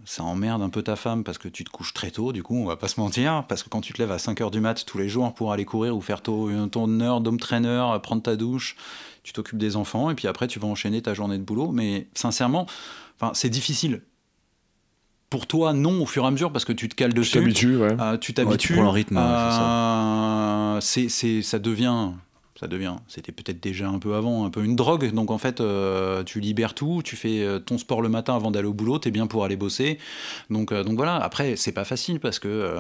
ça emmerde un peu ta femme parce que tu te couches très tôt, du coup, on va pas se mentir. Parce que quand tu te lèves à 5h du mat tous les jours pour aller courir ou faire ton heure d'home trainer, prendre ta douche, tu t'occupes des enfants et puis après, tu vas enchaîner ta journée de boulot. Mais sincèrement, c'est difficile. Pour toi, non, au fur et à mesure, parce que tu te cales dessus. Tu t'habitues. Tu prends le rythme. Ça devient, c'était peut-être déjà un peu avant, un peu une drogue. Donc en fait, tu libères tout, tu fais ton sport le matin avant d'aller au boulot, t'es bien pour aller bosser. Donc voilà, après, c'est pas facile parce que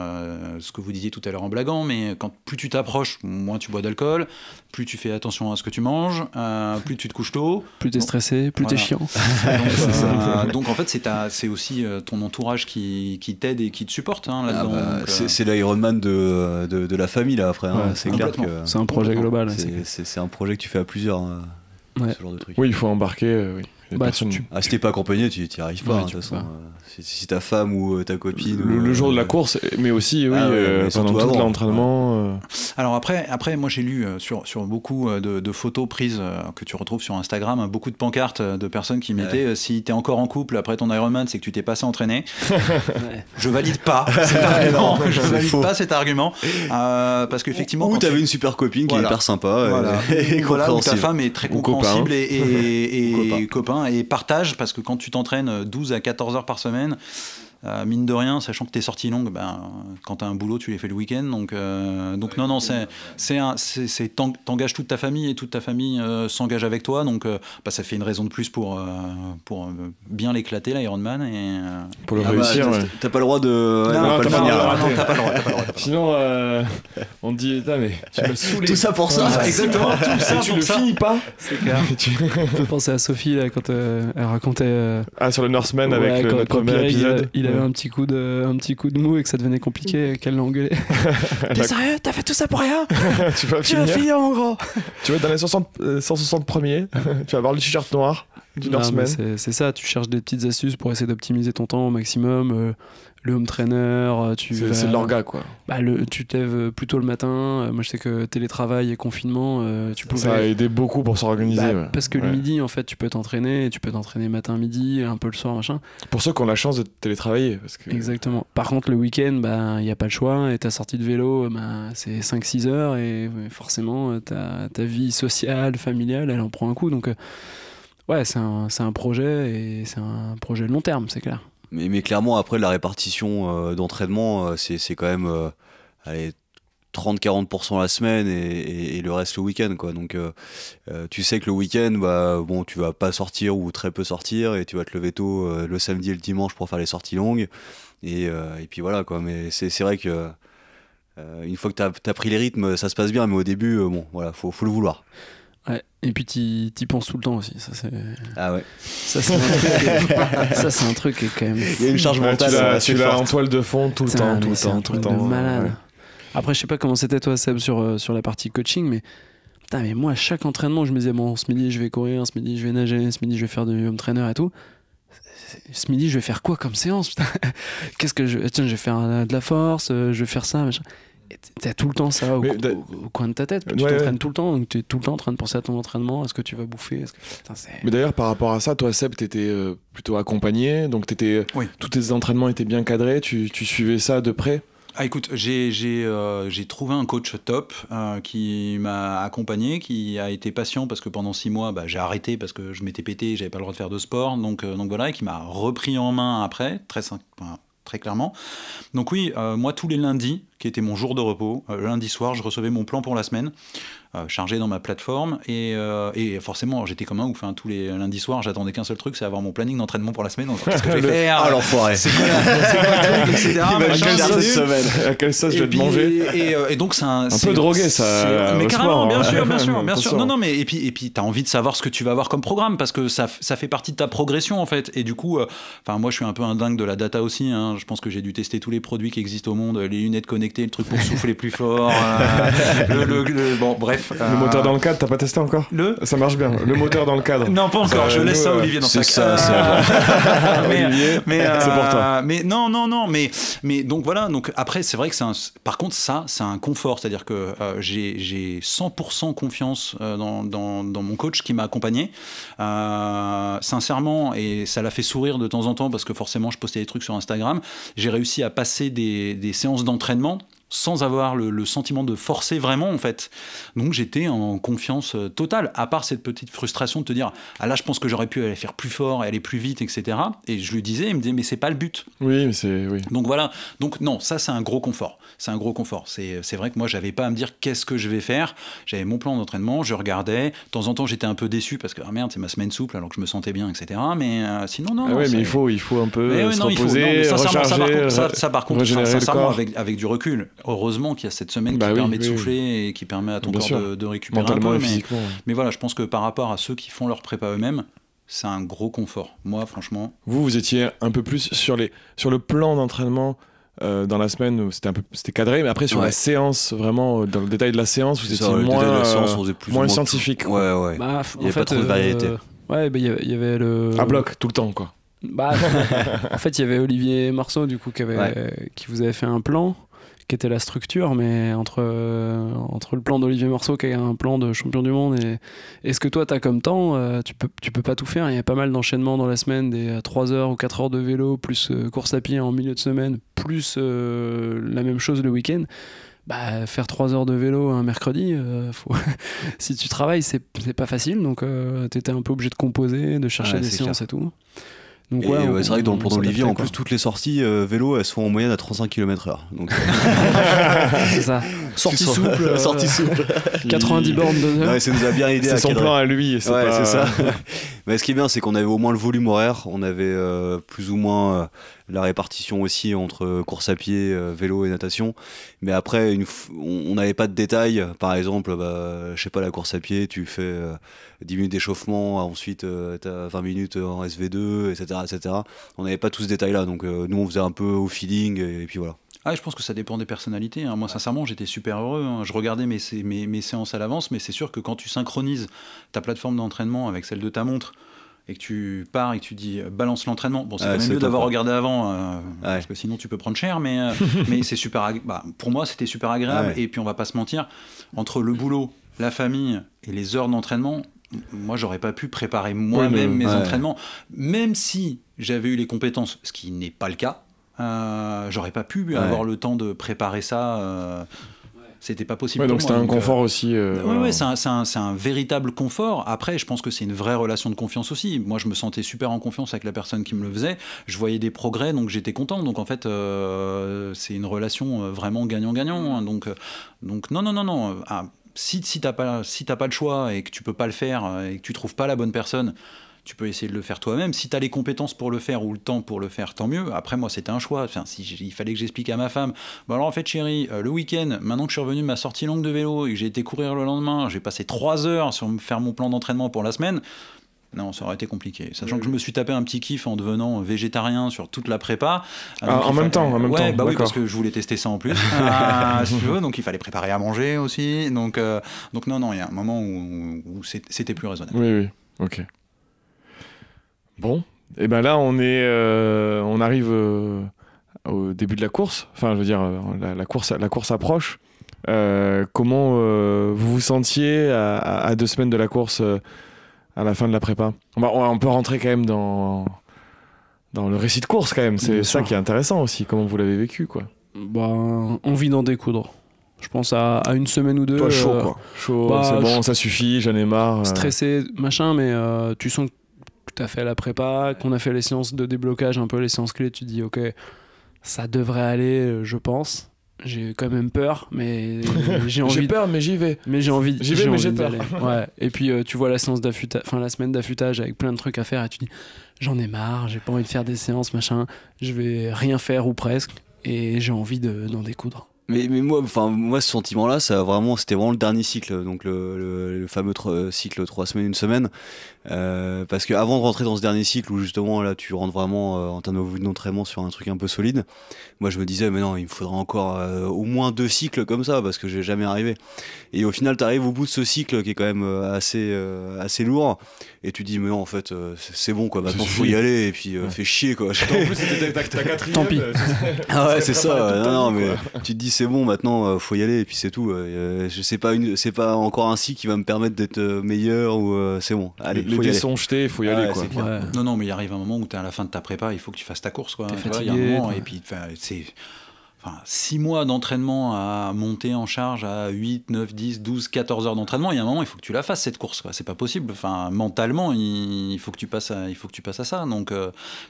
ce que vous disiez tout à l'heure en blaguant, mais plus tu t'approches, moins tu bois d'alcool, plus tu fais attention à ce que tu manges, plus tu te couches tôt. Plus t'es stressé, plus t'es chiant. Donc en fait, c'est aussi ton entourage qui t'aide et qui te supporte là-dedans. C'est l'Ironman de la famille, là, après. C'est clair que c'est un projet global. C'est un projet que tu fais à plusieurs, ce genre de truc. Oui, il faut embarquer. Si t'es pas accompagné, tu n'y arrives pas. De toute façon, si ta femme ou ta copine. Le jour de la course, mais aussi pendant tout l'entraînement. Alors après, moi j'ai lu sur beaucoup de photos prises que tu retrouves sur Instagram, beaucoup de pancartes de personnes qui mettaient si t'es encore en couple après ton Ironman, c'est que tu t'es pas assez entraîné. Je valide pas cet argument. Pas cet argument parce qu'effectivement. Ou t'avais une super copine qui est hyper sympa. Et où ta femme est très compréhensible et copain et partage, parce que quand tu t'entraînes 12 à 14 heures par semaine, mine de rien, sachant que tes sorties longues, quand t'as un boulot, tu les fais le week-end. Donc non, t'engages toute ta famille et toute ta famille s'engage avec toi. Donc ça fait une raison de plus pour bien l'éclater, l'Ironman. Et, pour le réussir. T'as pas le droit de. Non, t'as pas le droit. Sinon, on te dit, mais tu m'as saoulé. Tout ça pour ça. Exactement, tout ça. Tu le finis pas. C'est clair. Je pensais à Sophie là, quand elle racontait. Sur le Norseman avec le premier épisode. Il avait un petit coup de mou et que ça devenait compliqué, qu'elle l'a engueulé. T'es sérieux? T'as fait tout ça pour rien? Tu vas finir en gros. Tu vas être dans les 160 premiers, tu vas avoir le t-shirt noir du Norseman. C'est ça, tu cherches des petites astuces pour essayer d'optimiser ton temps au maximum. Le home trainer, c'est de l'orga quoi. Tu te lèves plus tôt le matin. Moi je sais que télétravail et confinement, ça a aidé beaucoup pour s'organiser. Parce que le midi en fait tu peux t'entraîner matin, midi, un peu le soir, machin. Pour ceux qui ont la chance de télétravailler. Parce que... Exactement. Par contre le week-end, il n'y a pas le choix et ta sortie de vélo, c'est 5-6 heures et forcément ta vie sociale, familiale, elle en prend un coup. Donc c'est un projet et c'est un projet long terme, c'est clair. Mais clairement, après, la répartition d'entraînement, c'est quand même 30-40% la semaine et le reste le week-end, quoi. Donc, tu sais que le week-end, tu vas pas sortir ou très peu sortir et tu vas te lever tôt le samedi et le dimanche pour faire les sorties longues. Et puis voilà, quoi. Mais c'est vrai que une fois que t'as pris les rythmes, ça se passe bien. Mais au début, faut le vouloir. Ouais. Et puis t'y penses tout le temps aussi. Ça, c'est... Ah ouais. Ça c'est un truc qui est quand même. Il y a une charge mentale. Tu l'as en toile de fond tout le temps. C'est un truc de malade. Ouais. Après, je sais pas comment c'était toi, Seb, sur la partie coaching, mais moi, à chaque entraînement, je me disais ce midi je vais courir, ce midi je vais nager, ce midi je vais faire du home trainer et tout. Ce midi, je vais faire quoi comme séance? Qu'est-ce que je vais faire de la force, je vais faire ça, machin. T'as tout le temps ça au coin de ta tête. Tu t'entraînes tout le temps, donc tu es tout le temps en train de penser à ton entraînement, à ce que tu vas bouffer. Mais d'ailleurs, par rapport à ça, toi, Seb, t'étais plutôt accompagné, donc tous tes entraînements étaient bien cadrés, tu suivais ça de près? Écoute, j'ai trouvé un coach top qui m'a accompagné, qui a été patient parce que pendant 6 mois, j'ai arrêté parce que je m'étais pété, j'avais pas le droit de faire de sport, donc voilà, et qui m'a repris en main après, très clairement. Donc oui, moi tous les lundis, qui était mon jour de repos, lundi soir, je recevais mon plan pour la semaine, chargé dans ma plateforme, et forcément j'étais comme un ouf, tous les lundis soirs j'attendais qu'un seul truc, c'est avoir mon planning d'entraînement pour la semaine. Donc, qu'est-ce que je vais faire? Ah l'enfoiré, c'est quoi le truc, etc. À quelle sauce je vais te manger? Et donc c'est un peu drogué ça, mais carrément, bien sûr. Non mais et puis t'as envie de savoir ce que tu vas avoir comme programme, parce que ça fait partie de ta progression en fait. Et du coup, moi je suis un peu un dingue de la data aussi, je pense que j'ai dû tester tous les produits qui existent au monde, les lunettes connectées, le truc pour souffler plus fort, bon bref. bref. Le moteur dans le cadre, t'as pas testé encore ? Ça marche bien. Le moteur dans le cadre. Non, pas encore. Je laisse ça à Olivier dans sa mais c'est pour toi. Mais non. Mais donc voilà. Donc après, c'est vrai que par contre, ça, c'est un confort. C'est-à-dire que j'ai 100% confiance dans mon coach qui m'a accompagné. Sincèrement, et ça l'a fait sourire de temps en temps parce que forcément, je postais des trucs sur Instagram. J'ai réussi à passer des séances d'entraînement sans avoir le sentiment de forcer vraiment en fait. Donc j'étais en confiance totale, à part cette petite frustration de te dire ah là je pense que j'aurais pu aller faire plus fort et aller plus vite, etc. Et je lui disais, il me disait mais c'est pas le but. Oui, mais c'est... Oui. Donc voilà, donc non, ça c'est un gros confort. C'est un gros confort. C'est vrai que moi j'avais pas à me dire qu'est-ce que je vais faire. J'avais mon plan d'entraînement, je regardais. De temps en temps j'étais un peu déçu parce que ah merde c'est ma semaine souple alors que je me sentais bien, etc. Mais sinon non. Oui, mais il faut un peu se reposer, recharger, ça par contre, sincèrement avec du recul. Heureusement qu'il y a cette semaine qui permet de souffler et qui permet à ton corps de récupérer mentalement un peu. Et physiquement. Mais voilà, je pense que par rapport à ceux qui font leur prépa eux-mêmes, c'est un gros confort. Moi, franchement... Vous étiez un peu plus sur le plan d'entraînement dans la semaine où c'était cadré, mais après sur la séance, vraiment dans le détail de la séance, vous étiez moins scientifique. Ouais. Bah, il n'y avait pas trop de variété. Ouais, bah, il y avait le... À bloc, tout le temps, quoi. Bah, en fait, il y avait Olivier Marceau, du coup, qui vous avait fait un plan, qui était la structure, mais entre le plan d'Olivier Marceau, qui est un plan de champion du monde, et ce que toi, tu as comme temps, tu peux pas tout faire. Il y a pas mal d'enchaînements dans la semaine, des 3 heures ou 4 heures de vélo, plus course à pied en milieu de semaine, plus la même chose le week-end. Bah, faire 3 heures de vélo un mercredi, si tu travailles, c'est pas facile, donc t'étais un peu obligé de composer, de chercher des séances et tout. Donc, c'est vrai que dans le plan d'Olivier, en plus, toutes les sorties vélo, elles sont en moyenne à 35 km/h. Donc... c'est ça. Sortie souple. 90 bornes de heure. Ouais, ça nous a bien aidé. C'est son plan à lui. C'est ça. Mais ce qui est bien, c'est qu'on avait au moins le volume horaire. On avait plus ou moins la répartition aussi entre course à pied, vélo et natation. Mais après, on n'avait pas de détails. Par exemple, je sais pas, la course à pied, tu fais 10 minutes d'échauffement, ensuite tu as 20 minutes en SV2, etc. On n'avait pas tout ce détail-là. Donc nous, on faisait un peu au feeling et puis voilà. Ah, je pense que ça dépend des personnalités. Hein. Moi, sincèrement, j'étais super heureux. Hein. Je regardais mes séances à l'avance, mais c'est sûr que quand tu synchronises ta plateforme d'entraînement avec celle de ta montre, et que tu pars et que tu dis balance l'entraînement, bon, c'est quand même mieux d'avoir regardé avant, parce que sinon tu peux prendre cher, mais c'est super pour moi c'était super agréable. Et puis on va pas se mentir, entre le boulot, la famille et les heures d'entraînement, moi j'aurais pas pu préparer moi-même mes entraînements, même si j'avais eu les compétences, ce qui n'est pas le cas. J'aurais pas pu avoir le temps de préparer ça. C'était pas possible. Donc c'était un confort aussi. Oui, c'est un véritable confort. Après, je pense que c'est une vraie relation de confiance aussi. Moi, je me sentais super en confiance avec la personne qui me le faisait. Je voyais des progrès, donc j'étais content. Donc en fait, c'est une relation vraiment gagnant-gagnant. Donc non. Si t'as pas le choix et que tu peux pas le faire et que tu trouves pas la bonne personne, tu peux essayer de le faire toi-même. Si tu as les compétences pour le faire ou le temps pour le faire, tant mieux. Après, moi, c'était un choix. Enfin, il fallait que j'explique à ma femme, bon alors en fait, chérie, le week-end, maintenant que je suis revenu de ma sortie longue de vélo et que j'ai été courir le lendemain, j'ai passé 3 heures sur faire mon plan d'entraînement pour la semaine. Non, ça aurait été compliqué. Sachant que je me suis tapé un petit kiff en devenant végétarien sur toute la prépa. En même temps. Bah oui, parce que je voulais tester ça en plus. Si tu veux, donc il fallait préparer à manger aussi. Donc non, il y a un moment où c'était plus raisonnable. Oui, ok. Bon, et ben là on arrive au début de la course. Enfin, je veux dire, la course approche. Comment vous vous sentiez à 2 semaines de la course, à la fin de la prépa? On peut rentrer quand même dans le récit de course quand même. C'est ça qui est intéressant aussi. Comment vous l'avez vécu, quoi? Envie d'en découdre. Je pense à 1 semaine ou 2. Toi, chaud, quoi. Chaud, c'est bon, ça suffit, j'en ai marre. Stressé, machin, mais tu sens que tu as fait la prépa, qu'on a fait les séances de déblocage, un peu les séances clés, tu te dis ok, ça devrait aller, je pense. J'ai quand même peur, mais j'ai envie. J'ai peur, mais j'y vais. Mais j'ai envie. J'y vais, mais j'ai peur. Ouais. Et puis tu vois la semaine d'affûtage avec plein de trucs à faire et tu dis j'en ai marre, j'ai pas envie de faire des séances, machin. Je vais rien faire ou presque, et j'ai envie d'en découdre. Mais moi, ce sentiment-là, c'était vraiment le dernier cycle, donc le fameux cycle 3 semaines, 1 semaine. Parce qu'avant de rentrer dans ce dernier cycle où justement là tu rentres vraiment en termes d'entraînement sur un truc un peu solide, moi je me disais mais non, il me faudra encore au moins 2 cycles comme ça parce que j'ai jamais arrivé. Et au final t'arrives au bout de ce cycle qui est quand même assez lourd et tu dis mais non en fait c'est bon quoi, maintenant faut y aller et puis fais chier quoi. En plus c'était ta quatrième. Tant pis. Ah ouais c'est ça. Non mais tu te dis c'est bon maintenant faut y aller et puis c'est tout. Je sais pas c'est pas encore un cycle qui va me permettre d'être meilleur ou c'est bon. Allez, les dés sont jetés, il faut y aller quoi. Ouais. Non mais il arrive un moment où t'es à la fin de ta prépa, il faut que tu fasses ta course quoi. T'es fatigué, il y a un moment et puis c'est 6 mois d'entraînement à monter en charge à 8, 9, 10, 12, 14 heures d'entraînement, il y a un moment il faut que tu la fasses cette course quoi. C'est pas possible. Enfin mentalement il faut que tu passes à ça. Donc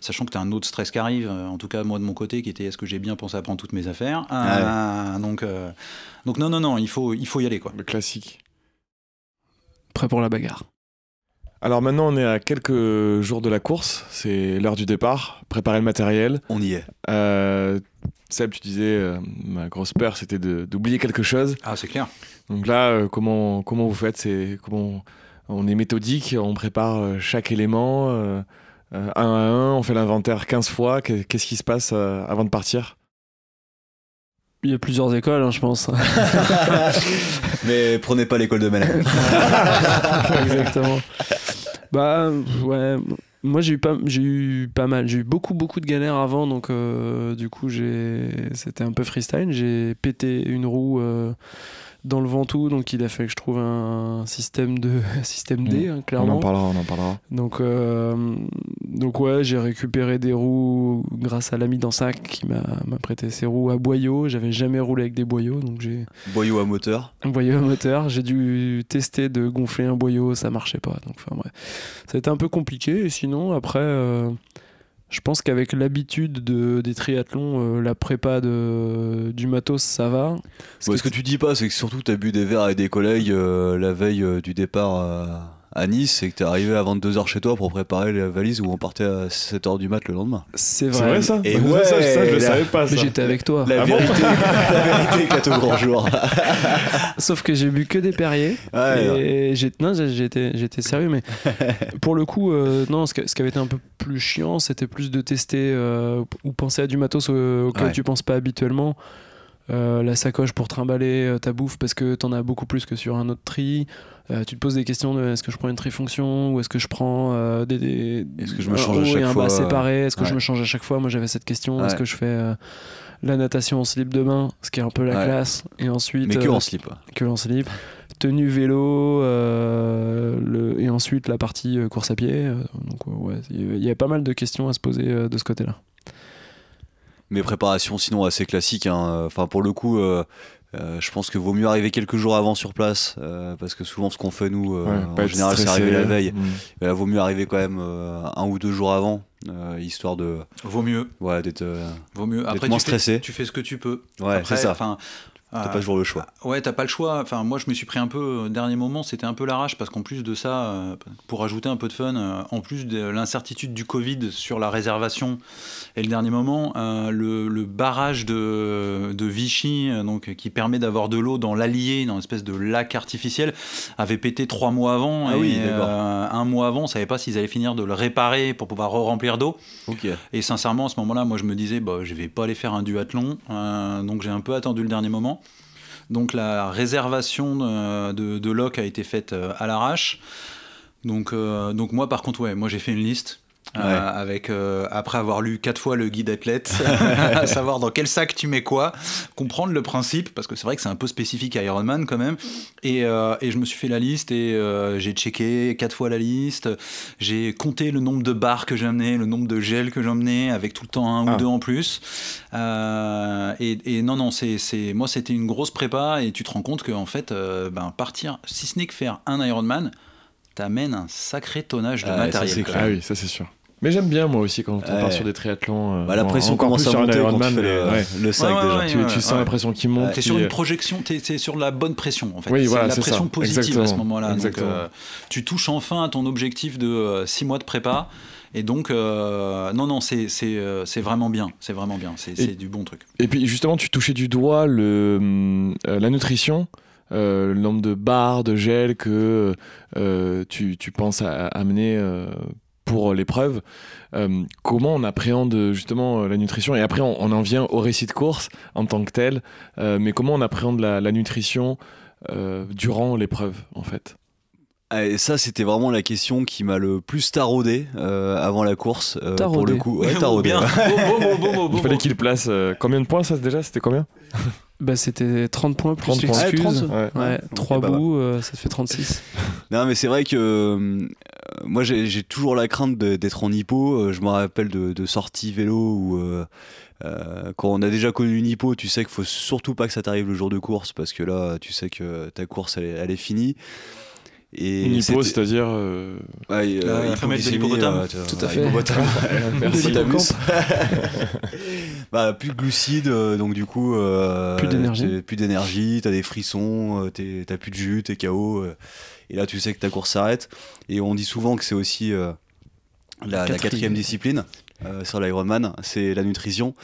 sachant que t'as un autre stress qui arrive, en tout cas moi de mon côté qui était est-ce que j'ai bien pensé à prendre toutes mes affaires. Donc non, il faut y aller quoi. Le classique. Prêt pour la bagarre. Alors maintenant, on est à quelques jours de la course. C'est l'heure du départ. Préparer le matériel. On y est. Seb, tu disais, ma grosse peur, c'était d'oublier quelque chose. Ah, c'est clair. Donc là, comment vous faites? On est méthodique, on prépare chaque élément, un à un, on fait l'inventaire 15 fois. Qu'est-ce qui se passe avant de partir? Il y a plusieurs écoles, hein, je pense. Mais prenez pas l'école de Malade. Exactement. Bah ouais, moi j'ai eu beaucoup de galères avant, donc du coup c'était un peu freestyle. J'ai pété une roue dans le Ventoux, donc il a fallu que je trouve un système D, hein, clairement. On en parlera. Donc ouais, j'ai récupéré des roues grâce à l'ami d'Ansac qui m'a prêté ses roues à boyaux. J'avais jamais roulé avec des boyaux, donc j'ai... Boyau à moteur. J'ai dû tester de gonfler un boyau, ça marchait pas. Donc enfin bref, ça a été un peu compliqué. Et sinon après, je pense qu'avec l'habitude des triathlons, la prépa du matos, ça va. Ce que tu dis pas, c'est que surtout t'as bu des verres avec des collègues la veille du départ à Nice et que t'es arrivé à 22h chez toi pour préparer la valise où on partait à 7h du mat le lendemain. C'est C'est vrai ça? Et ça, je le savais pas. Mais j'étais avec toi. La vérité éclate au grand jour. Sauf que j'ai bu que des Perrier. Et j'étais sérieux, mais pour le coup, non, ce qui avait été un peu plus chiant, c'était plus de tester ou penser à du matos auquel tu penses pas habituellement. La sacoche pour trimballer ta bouffe parce que t'en as beaucoup plus que sur un autre tri. Tu te poses des questions de est-ce que je prends une trifonction ou est-ce que je prends est-ce que je me change à chaque fois, un bas séparé, est-ce que je me change à chaque fois. Moi j'avais cette question, est-ce que je fais la natation en slip de bain, ce qui est un peu la classe, et ensuite mais que en slip, tenue vélo, et ensuite la partie course à pied. Donc il y avait pas mal de questions à se poser de ce côté-là. Mes préparations sinon assez classiques, hein. Enfin pour le coup je pense que vaut mieux arriver quelques jours avant sur place parce que souvent ce qu'on fait nous en général c'est arriver la veille. Là, vaut mieux arriver quand même 1 ou 2 jours avant histoire de vaut mieux d'être après moins stressé. Tu fais ce que tu peux. Après, c'est ça. T'as pas toujours le choix. Ouais, t'as pas le choix. Enfin, moi, je me suis pris un peu au dernier moment, c'était un peu l'arrache parce qu'en plus de ça, pour ajouter un peu de fun, en plus de l'incertitude du Covid sur la réservation et le dernier moment, le barrage de Vichy, donc qui permet d'avoir de l'eau dans l'Allier, dans une espèce de lac artificiel, avait pété 3 mois avant. Un mois avant, on savait pas s'ils allaient finir de le réparer pour pouvoir remplir d'eau. Et sincèrement, à ce moment-là, moi, je me disais, je vais pas aller faire un duathlon, donc j'ai un peu attendu le dernier moment. Donc la réservation de loc a été faite à l'arrache. Donc moi par contre moi j'ai fait une liste avec après avoir lu 4 fois le guide athlète, à savoir dans quel sac tu mets quoi, comprendre le principe parce que c'est vrai que c'est un peu spécifique à Ironman quand même. Et je me suis fait la liste et j'ai checké 4 fois la liste. J'ai compté le nombre de barres que j'emmenais, le nombre de gels que j'emmenais avec tout le temps 1 ou 2 en plus. Et non, moi c'était une grosse prépa et tu te rends compte que en fait partir, si ce n'est que faire un Ironman, t'amènes un sacré tonnage de matériel. Ça c'est sûr. Mais j'aime bien moi aussi quand on part sur des triathlons. La pression commence à monter quand tu fais le sac déjà. Tu sens la pression qui monte. T'es sur une projection, t'es sur la bonne pression en fait. Oui, c'est la pression ça. Positive exactement. À ce moment-là. Donc, tu touches enfin à ton objectif de 6 mois de prépa. Et donc, c'est vraiment bien. C'est vraiment bien. C'est du bon truc. Et puis justement, tu touchais du doigt la nutrition. le nombre de barres, de gel que tu penses à amener pour l'épreuve. Comment on appréhende justement la nutrition, et après on en vient au récit de course en tant que tel, mais comment on appréhende la nutrition durant l'épreuve en fait? Et ça, c'était vraiment la question qui m'a le plus taraudé avant la course. Pour le coup, taraudé. Bien. Il fallait qu'il place combien de points, ça déjà? C'était combien? Bah, c'était 30 points plus 30 points. l'excuse. Ouais. 3 bouts, ça te fait 36. Non, mais c'est vrai que moi, j'ai toujours la crainte d'être en hypo. Je me rappelle de sorties vélo où quand on a déjà connu une hypo, tu sais qu'il faut surtout pas que ça t'arrive le jour de course, parce que là, tu sais que ta course, elle est finie. Et une hypo, c'est-à-dire l'hippopotame. Tout à fait. Merci. Plus de glucides, donc du coup plus d'énergie, t'as des frissons, t'as plus de jus, t'es KO, et là tu sais que ta course s'arrête. Et on dit souvent que c'est aussi la quatrième discipline sur l'Ironman, c'est la nutrition,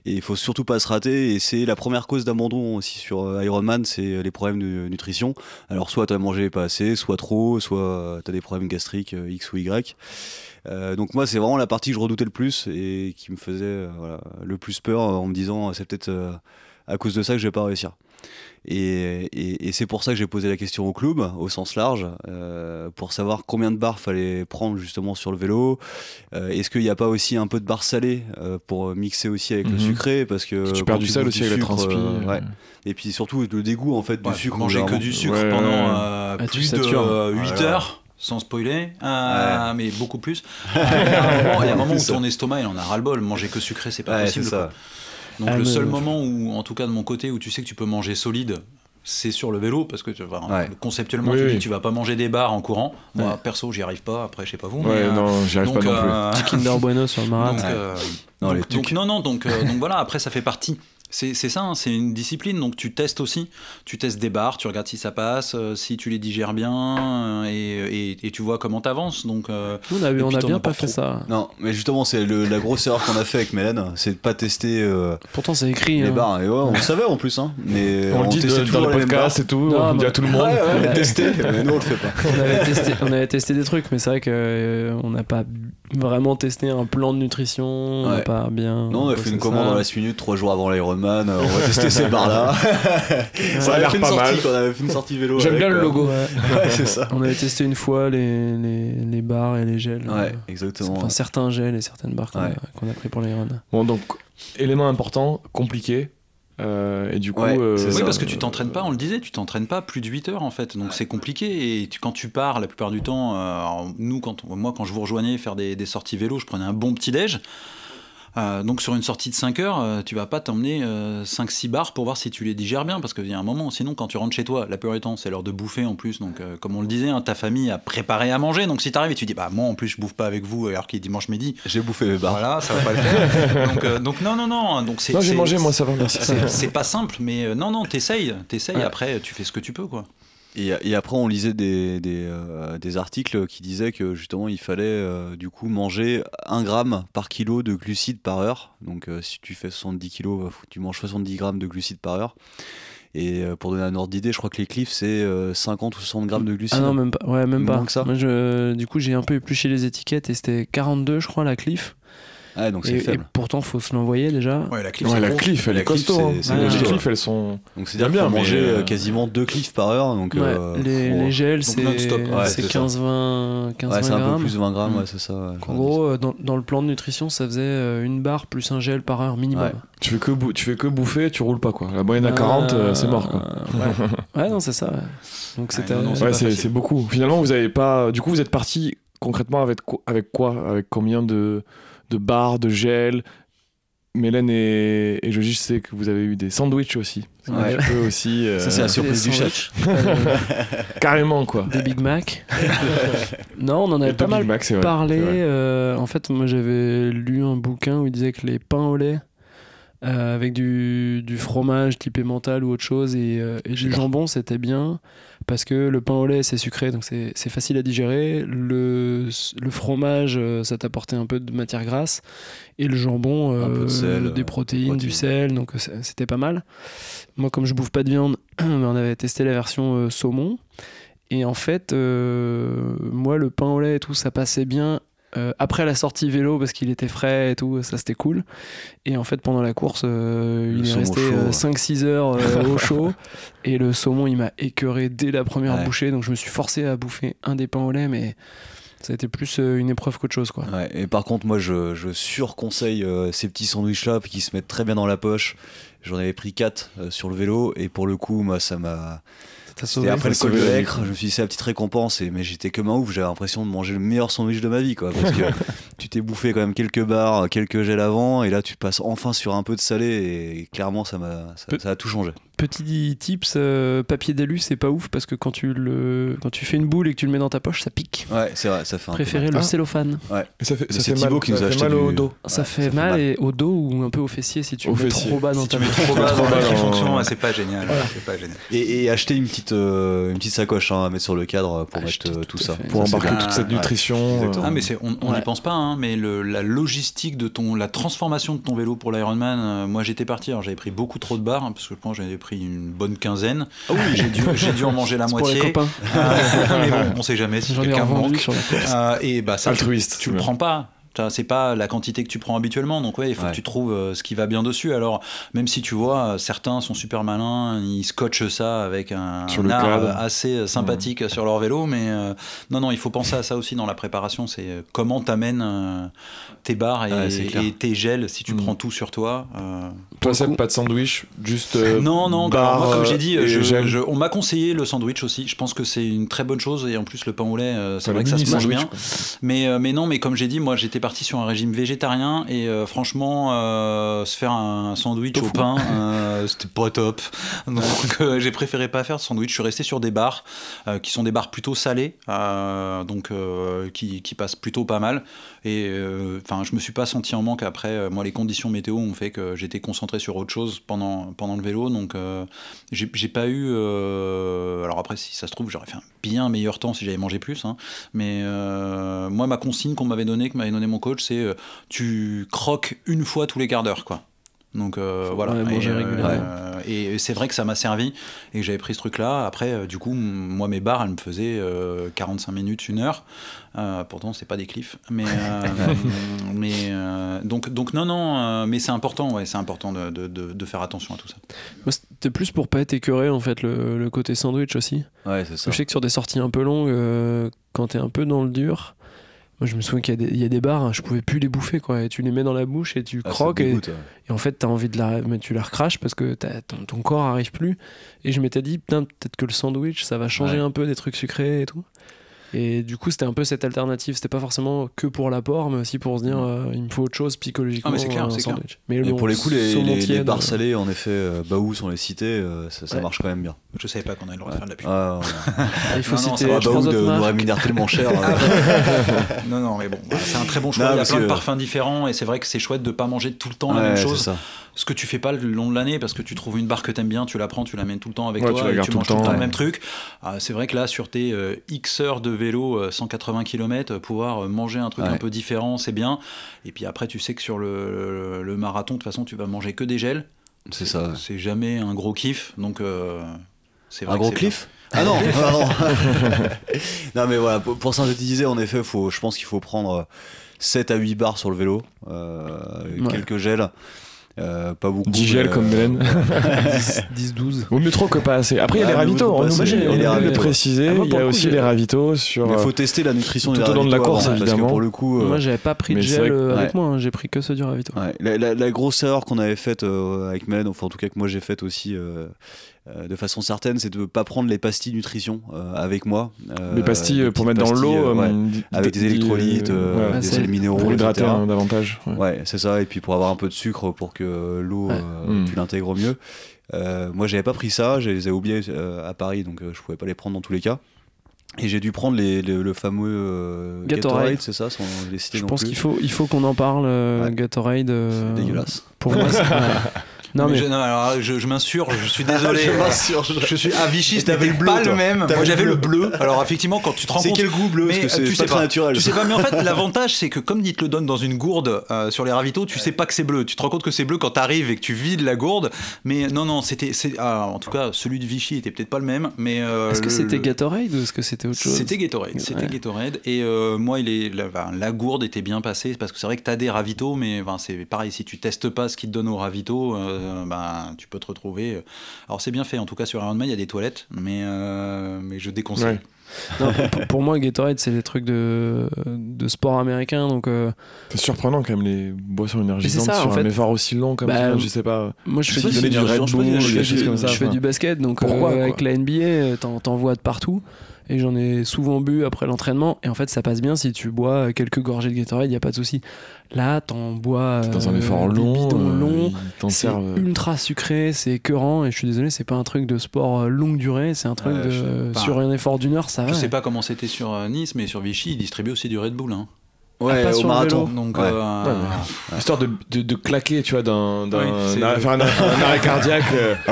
et il faut surtout pas se rater, et c'est la première cause d'abandon aussi sur Ironman, c'est les problèmes de nutrition. Alors soit t'as mangé pas assez, soit trop, soit t'as des problèmes gastriques X ou Y. Donc moi c'est vraiment la partie que je redoutais le plus et qui me faisait le plus peur, en me disant c'est peut-être à cause de ça que je vais pas réussir. Et c'est pour ça que j'ai posé la question au club, au sens large, pour savoir combien de barres fallait prendre justement sur le vélo. Est-ce qu'il n'y a pas aussi un peu de barres salées pour mixer aussi avec le sucré, parce que tu perds du sel aussi avec la transpi. Et puis surtout le dégoût en fait du sucre. Manger que du sucre pendant plus de 8 heures. Sans spoiler, mais beaucoup plus. Il y a un moment où ton estomac il en a ras-le-bol. Manger que sucré, c'est pas possible. Ça. Donc le seul moment où, en tout cas de mon côté, où tu sais que tu peux manger solide, c'est sur le vélo, parce que conceptuellement tu dis que tu vas pas manger des barres en courant. Moi perso j'y arrive pas, après je sais pas vous. Non, j'y arrive pas non plus. Kinder Bueno sur le marathon. Donc voilà, après ça fait partie. C'est ça, hein, c'est une discipline, donc tu testes aussi, tu testes des barres, tu regardes si ça passe, si tu les digères bien, et tu vois comment t'avances. Donc, on a bien pas fait ça. Non, mais justement, c'est la grosse erreur qu'on a fait avec Mélène, c'est de pas tester pourtant c'est écrit les barres, et on le savait en plus, hein, mais on le dit dans le podcast et tout, on dit à tout le monde, on a testé, mais nous on le fait pas. On avait testé des trucs, mais c'est vrai qu'on n'a pas vraiment testé un plan de nutrition, on n'a pas bien. Non, on a fait une commande dans la minutes 3 jours avant l'Ironman. On va tester ces barres là. Ça a l'air pas mal. On avait fait une sortie vélo. J'aime bien le logo. C'est ça. On avait testé une fois les barres et les gels. Exactement. Enfin, certains gels et certaines barres qu'on a pris pour l'Iron. Bon, donc élément important, compliqué. Et du coup, oui, parce que tu t'entraînes pas, on le disait, tu t'entraînes pas plus de 8 heures en fait, donc c'est compliqué. Et quand tu pars, la plupart du temps, moi quand je vous rejoignais faire des sorties vélo, je prenais un bon petit déj. Donc sur une sortie de 5 heures, tu vas pas t'emmener 5-6 barres pour voir si tu les digères bien, parce qu'il y a un moment, sinon quand tu rentres chez toi, la plupart du temps c'est l'heure de bouffer en plus, donc comme on le disait, ta famille a préparé à manger, donc si t'arrives et tu dis moi en plus je bouffe pas avec vous alors qu'il est dimanche midi, j'ai bouffé mes barres, voilà, ça va pas le faire. donc non, donc c'est, non, j'ai mangé, moi ça va, merci. C'est pas simple, mais non, t'essayes, après tu fais ce que tu peux, quoi. Et après, on lisait des articles qui disaient que justement, il fallait du coup manger 1 gramme par kilo de glucides par heure. Donc, si tu fais 70 kilos, tu manges 70 grammes de glucides par heure. Et pour donner un ordre d'idée, je crois que les Cliff, c'est 50 ou 60 grammes de glucides. Ah non, même pas. Ouais, même pas. Que ça. Moi, du coup, j'ai un peu épluché les étiquettes et c'était 42, je crois, la Cliff. Ah, donc c'est faible. Et pourtant, faut se l'envoyer déjà. Ouais, la Cliff, elle est costaud. Les Cliff, elles sont. Donc c'est bien manger quasiment 2 Cliff par heure. Donc, les gels, c'est 15-20 grammes. C'est un peu plus de 20 grammes, c'est ça. En gros, dans le plan de nutrition, ça faisait une barre plus un gel par heure minimum. Tu fais que bouffer, tu roules pas, quoi. La moyenne à 40, c'est mort, quoi. Ouais, non, c'est ça. Donc c'est beaucoup. Finalement, vous avez pas. Du coup, vous êtes parti concrètement avec quoi? Avec combien de barres, de gel? Mélène et Joji, je sais que vous avez eu des sandwichs aussi. Un peu aussi. Ça, c'est la surprise du chef. Carrément, quoi. Des Big Mac. Non, on en avait pas mal parlé. En fait, moi, j'avais lu un bouquin où il disait que les pains au lait avec du fromage type emmental ou autre chose, et du jambon, c'était bien parce que le pain au lait c'est sucré, donc c'est facile à digérer. Le fromage, ça t'apportait un peu de matière grasse, et le jambon, un peu de sel, des protéines, du sel, donc c'était pas mal. Moi, comme je bouffe pas de viande, on avait testé la version saumon, et en fait moi le pain au lait et tout, ça passait bien après la sortie vélo parce qu'il était frais et tout, ça c'était cool. Et en fait pendant la course il est resté 5-6 heures au chaud, et le saumon il m'a écœuré dès la première bouchée, donc je me suis forcé à bouffer un des pains au lait, mais ça a été plus une épreuve qu'autre chose, quoi. Ouais, et par contre moi je surconseille ces petits sandwichs là qui se mettent très bien dans la poche. J'en avais pris 4 sur le vélo, et pour le coup moi ça m'a... C'était après le col de l'Aicre, je me suis dit c'est la petite récompense, mais j'étais comme un ouf, j'avais l'impression de manger le meilleur sandwich de ma vie, quoi, parce que tu t'es bouffé quand même quelques barres, quelques gels avant, et là tu passes enfin sur un peu de salé, et clairement ça a tout changé. Petit tips, papier d'alu c'est pas ouf parce que quand tu fais une boule et que tu le mets dans ta poche, ça pique. Ouais, c'est vrai, ça fait un Préférez le cellophane. Ouais. Ça fait Thibaut qui nous a acheté mal au dos. Ça fait mal et au dos ou un peu au fessier si tu mets trop bas dans ta poche. Trop bas dans la fonction, c'est pas génial. Voilà. C'est pas génial. Et acheter une petite sacoche à mettre sur le cadre pour mettre tout ça. Pour embarquer toute cette nutrition. Mais on n'y pense pas, hein, mais la logistique de la transformation de ton vélo pour l'Ironman, moi j'étais parti, alors j'avais pris beaucoup trop de barres, parce que je pense que j'avais pris une bonne quinzaine. Ah oui, j'ai dû en manger la moitié. Pour les copains. Mais bon, on sait jamais si quelqu'un manque. Et bah ça, altruiste. Tu le prends pas. C'est pas la quantité que tu prends habituellement, donc il faut que tu trouves ce qui va bien dessus. Alors même si tu vois, certains sont super malins, ils scotchent ça avec un art assez sympathique sur leur vélo, mais non, il faut penser à ça aussi dans la préparation. C'est comment t'amènes tes barres et tes gels si tu prends tout sur toi. Toi, Seb, pas de sandwich, juste non, barre, moi, comme j'ai dit, on m'a conseillé le sandwich aussi. Je pense que c'est une très bonne chose, et en plus le pain au lait, c'est vrai que ça se mange bien. Mais comme j'ai dit, moi j'étais parti sur un régime végétarien, et franchement se faire un sandwich au pain c'était pas top, donc j'ai préféré pas faire de sandwich. Je suis resté sur des barres qui sont des barres plutôt salées, donc qui passent plutôt pas mal, et je me suis pas senti en manque. Après moi les conditions météo ont fait que j'étais concentré sur autre chose pendant le vélo, donc j'ai pas eu alors après si ça se trouve j'aurais fait un bien meilleur temps si j'avais mangé plus, hein, mais moi ma consigne que m'avait donné mon coach, c'est tu croques une fois tous les quarts d'heure, quoi. Donc voilà, et c'est vrai que ça m'a servi, et que j'avais pris ce truc là. Après du coup moi mes barres elles me faisaient 45 minutes, 1 heure, pourtant c'est pas des cliffs, mais donc non, mais c'est important, c'est important de faire attention à tout ça. Moi c'était plus pour pas être écœuré en fait, le côté sandwich aussi. Ouais, c'est ça. Je sais que sur des sorties un peu longues, quand t'es un peu dans le dur, moi je me souviens qu'il y a des barres, je pouvais plus les bouffer, quoi, et tu les mets dans la bouche et tu croques, et en fait t'as envie mais tu la recraches parce que ton corps arrive plus, et je m'étais dit peut-être que le sandwich ça va changer un peu des trucs sucrés et tout. Et du coup, c'était un peu cette alternative. C'était pas forcément que pour l'apport, mais aussi pour se dire il me faut autre chose psychologiquement. Mais c'est clair, c'est sandwich. Clair. Mais et pour les coups, les barres salées, en effet, Baou, on les citait, ça marche quand même bien. Je savais pas qu'on avait le droit de faire de la pub. Il faut citer Baou nous rémunère tellement cher. Non, mais bon, c'est un très bon choix. Il y a plein de parfums différents, et c'est vrai que c'est chouette de pas manger tout le temps la même chose. Ce que tu fais pas le long de l'année, parce que tu trouves une barre que t'aimes bien, tu la prends, tu la mets tout le temps avec toi, et tu manges tout le temps le même truc. C'est vrai que là, sur tes X heures de vélo, 180 km, pouvoir manger un truc un peu différent, c'est bien. Et puis après, tu sais que sur le marathon, de toute façon, tu vas manger que des gels. C'est ça. C'est jamais un gros kiff, donc c'est vrai. Un gros kiff ? Ah non, pardon. Non, mais voilà, pour synthétiser, en effet, je pense qu'il faut prendre 7 à 8 barres sur le vélo, quelques gels. Pas beaucoup. 10 gels comme Mélène. 10-12. Vaut mieux trop que pas assez. Après, il y a les ravitaux. On oublie de le préciser. Il y a aussi les ravitaux sur. Il faut tester la nutrition tout au long de la course, évidemment. Parce que pour le coup, moi, j'avais pas pris de gel avec moi. J'ai pris que ceux du ravito. La grosse erreur qu'on avait faite avec Mélène, enfin en tout cas que moi j'ai faite aussi. De façon certaine, c'est de ne pas prendre les pastilles nutrition avec moi. Les pastilles pour mettre dans l'eau, avec des électrolytes, des sels minéraux, pour hydrater davantage. Ouais, c'est ça. Et puis pour avoir un peu de sucre pour que l'eau, tu l'intègres au mieux. Moi, j'avais pas pris ça, je les ai oubliés à Paris, donc je pouvais pas les prendre dans tous les cas. Et j'ai dû prendre le fameux Gatorade, c'est ça, sans les citer. Je pense qu'il faut qu'on en parle. Gatorade, c'est dégueulasse. Pour moi, c'est Non, mais je m'insurge, je suis désolé. Je suis à Vichy, c'était pas le même. Moi j'avais le bleu. Alors effectivement, quand tu te rends compte. C'est quel goût bleu? Parce que c'est pas très naturel. Tu sais pas, mais en fait, l'avantage, c'est que comme ils te le donnent dans une gourde sur les ravitaux, tu sais pas que c'est bleu. Tu te rends compte que c'est bleu quand t'arrives et que tu vides la gourde. Mais non, en tout cas, celui de Vichy était peut-être pas le même. Mais est-ce que c'était Gatorade ou est-ce que c'était autre chose? C'était Gatorade. C'était Gatorade. Et moi, la gourde était bien passée parce que c'est vrai que t'as des ravitaux, mais c'est pareil. Si tu testes pas ce qu'ils te donnent aux ravitaux. Tu peux te retrouver. Alors c'est bien fait, en tout cas sur Ironman il y a des toilettes, mais je déconseille. Non, pour moi Gatorade c'est des trucs de sport américain, donc c'est surprenant quand même les boissons énergisantes sur un effort aussi long comme ça, je sais pas. Moi je fais du Red Bull, je fais du basket, donc avec la NBA t'en vois de partout. Et j'en ai souvent bu après l'entraînement. Et en fait, ça passe bien si tu bois quelques gorgées de Gatorade, il n'y a pas de souci. Là, t'en bois dans un effort long, c'est ultra sucré, c'est écœurant. Et je suis désolé, c'est pas un truc de sport longue durée, c'est un truc sur un effort d'1 heure, ça va. Je sais pas comment c'était sur Nice, mais sur Vichy, ils distrabuent aussi du Red Bull. Hein. Ouais, au marathon. Donc, histoire de claquer, tu vois, faire un arrêt cardiaque.